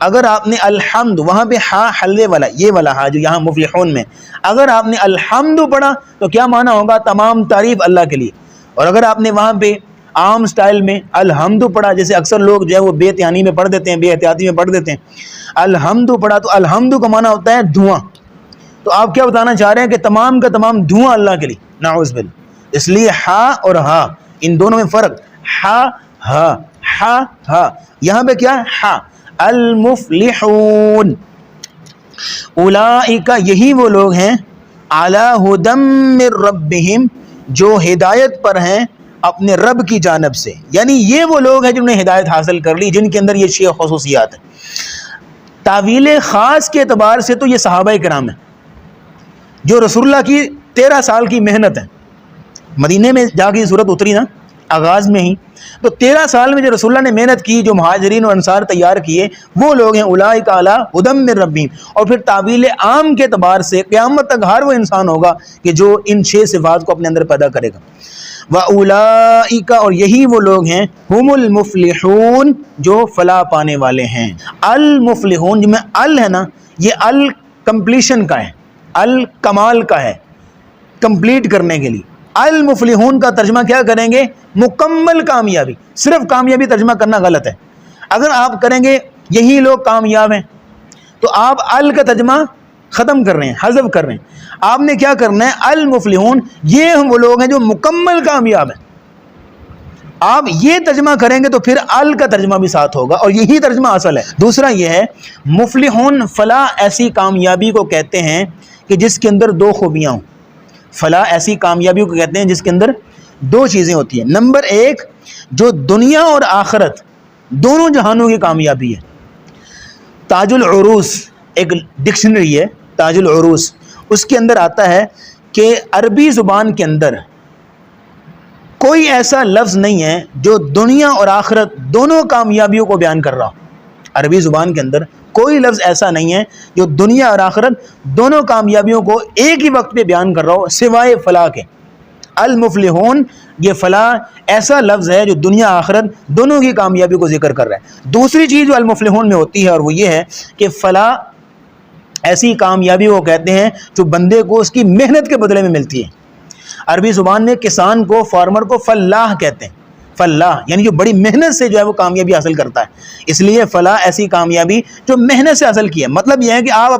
اگر آپ نے الحمد, وہاں پہ ہا حلوے والا, یہ والا ہا جو یہاں مفلحون میں, اگر آپ نے الحمد پڑھا تو کیا معنی ہوگا, تمام تعریف اللہ کے لیے. اور اگر آپ نے وہاں پہ عام سٹائل میں الحمد پڑھا, جیسے اکثر لوگ جو ہے وہ بے احتیاطی میں پڑھ دیتے ہیں, بے احتیاطی میں پڑھ دیتے ہیں, الحمد پڑھا تو الحمد کا معنی ہوتا ہے دھواں. تو آپ کیا بتانا چاہ رہے ہیں کہ تمام کا تمام دھواں اللہ کے لیے, نعوذ باللہ. اس لیے ہا اور ہا, ان دونوں میں فرق, ہا ہا ہا ہا, یہاں پہ کیا ہا, المفلحون. اولئک یہی وہ لوگ ہیں, علی ہدی من ربہم, جو ہدایت پر ہیں اپنے رب کی جانب سے. یعنی یہ وہ لوگ ہیں جنہوں نے ہدایت حاصل کر لی, جن کے اندر یہ 6 خصوصیات ہیں. تعویل خاص کے اعتبار سے تو یہ صحابہ کرام ہیں جو رسول اللہ کی 13 سال کی محنت ہے. مدینے میں جا کے یہ صورت اتری نا آغاز میں ہی, تو 13 سال میں جو رسول اللہ نے محنت کی, جو مہاجرین اور انصار تیار کیے, وہ لوگ ہیں اولئک علی ہدی من ربہم. اور پھر تعویل عام کے اعتبار سے قیامت تک ہر وہ انسان ہوگا کہ جو ان 6 صفات کو اپنے اندر پیدا کرے گا. وَأُولَئِكَ, اور یہی وہ لوگ ہیں, ہم المفلحون, جو فلاح پانے والے ہیں. المفلحون جو میں ال ہے نا, یہ ال کمپلیشن کا ہے, الکمال کا ہے, کمپلیٹ کرنے کے لیے. المفلحون کا ترجمہ کیا کریں گے, مکمل کامیابی. صرف کامیابی ترجمہ کرنا غلط ہے. اگر آپ کریں گے یہی لوگ کامیاب ہیں تو آپ ال کا ترجمہ ختم کر رہے ہیں, حذف کر رہے ہیں. آپ نے کیا کرنا ہے, المفلحون, یہ وہ لوگ ہیں جو مکمل کامیاب ہیں. آپ یہ ترجمہ کریں گے تو پھر ال کا ترجمہ بھی ساتھ ہوگا, اور یہی ترجمہ اصل ہے. دوسرا یہ ہے, مفلحون فلاح ایسی کامیابی کو کہتے ہیں کہ جس کے اندر 2 خوبیاں ہوں. فلاح ایسی کامیابی کو کہتے ہیں جس کے اندر 2 چیزیں ہوتی ہیں. نمبر 1, جو دنیا اور آخرت دونوں جہانوں کی کامیابی ہے. تاج العروس ایک ڈکشنری ہے, تاج العروس, اس کے اندر آتا ہے کہ عربی زبان کے اندر کوئی ایسا لفظ نہیں ہے جو دنیا اور آخرت دونوں کامیابیوں کو بیان کر رہا ہو. عربی زبان کے اندر کوئی لفظ ایسا نہیں ہے جو دنیا اور آخرت دونوں کامیابیوں کو ایک ہی وقت پہ بیان کر رہا ہو سوائے فلاح کے. المفلحون یہ فلاح ایسا لفظ ہے جو دنیا آخرت دونوں کی کامیابی کو ذکر کر رہا ہے. دوسری چیز جو المفلحون میں ہوتی ہے اور وہ یہ ہے کہ فلاح ایسی کامیابی وہ کہتے ہیں جو بندے کو اس کی محنت کے بدلے میں ملتی ہے. عربی زبان میں کسان کو، فارمر کو فلاح کہتے ہیں. فلاح یعنی جو بڑی محنت سے جو ہے وہ کامیابی حاصل کرتا ہے. اس لیے فلاح ایسی کامیابی جو محنت سے حاصل کی ہے. مطلب یہ ہے کہ آپ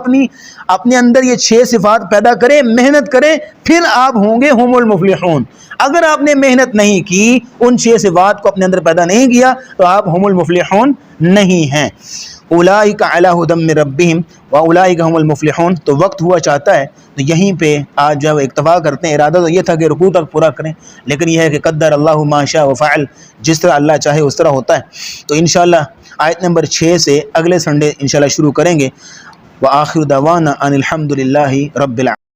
اپنے اندر یہ 6 صفات پیدا کریں، محنت کریں، پھر آپ ہوں گے ہم المفلحون. اگر آپ نے محنت نہیں کی، ان 6 صفات کو اپنے اندر پیدا نہیں کیا، تو آپ ہم المفلحون نہیں ہیں. اولئک علی ھدی من ربہم واولئک هم المفلحون. تو وقت ہوا چاہتا ہے تو یہیں پہ آج جب اکتفا کرتے ہیں. ارادہ تو یہ تھا کہ رکوع تک پورا کریں، لیکن یہ ہے کہ قدر اللہ ما شاء وفعل، جس طرح اللہ چاہے اس طرح ہوتا ہے. تو انشاءاللہ آیت نمبر 6 سے اگلے سنڈے انشاءاللہ شروع کریں گے. وآخر دعوانا ان الحمد للہ رب العالمین.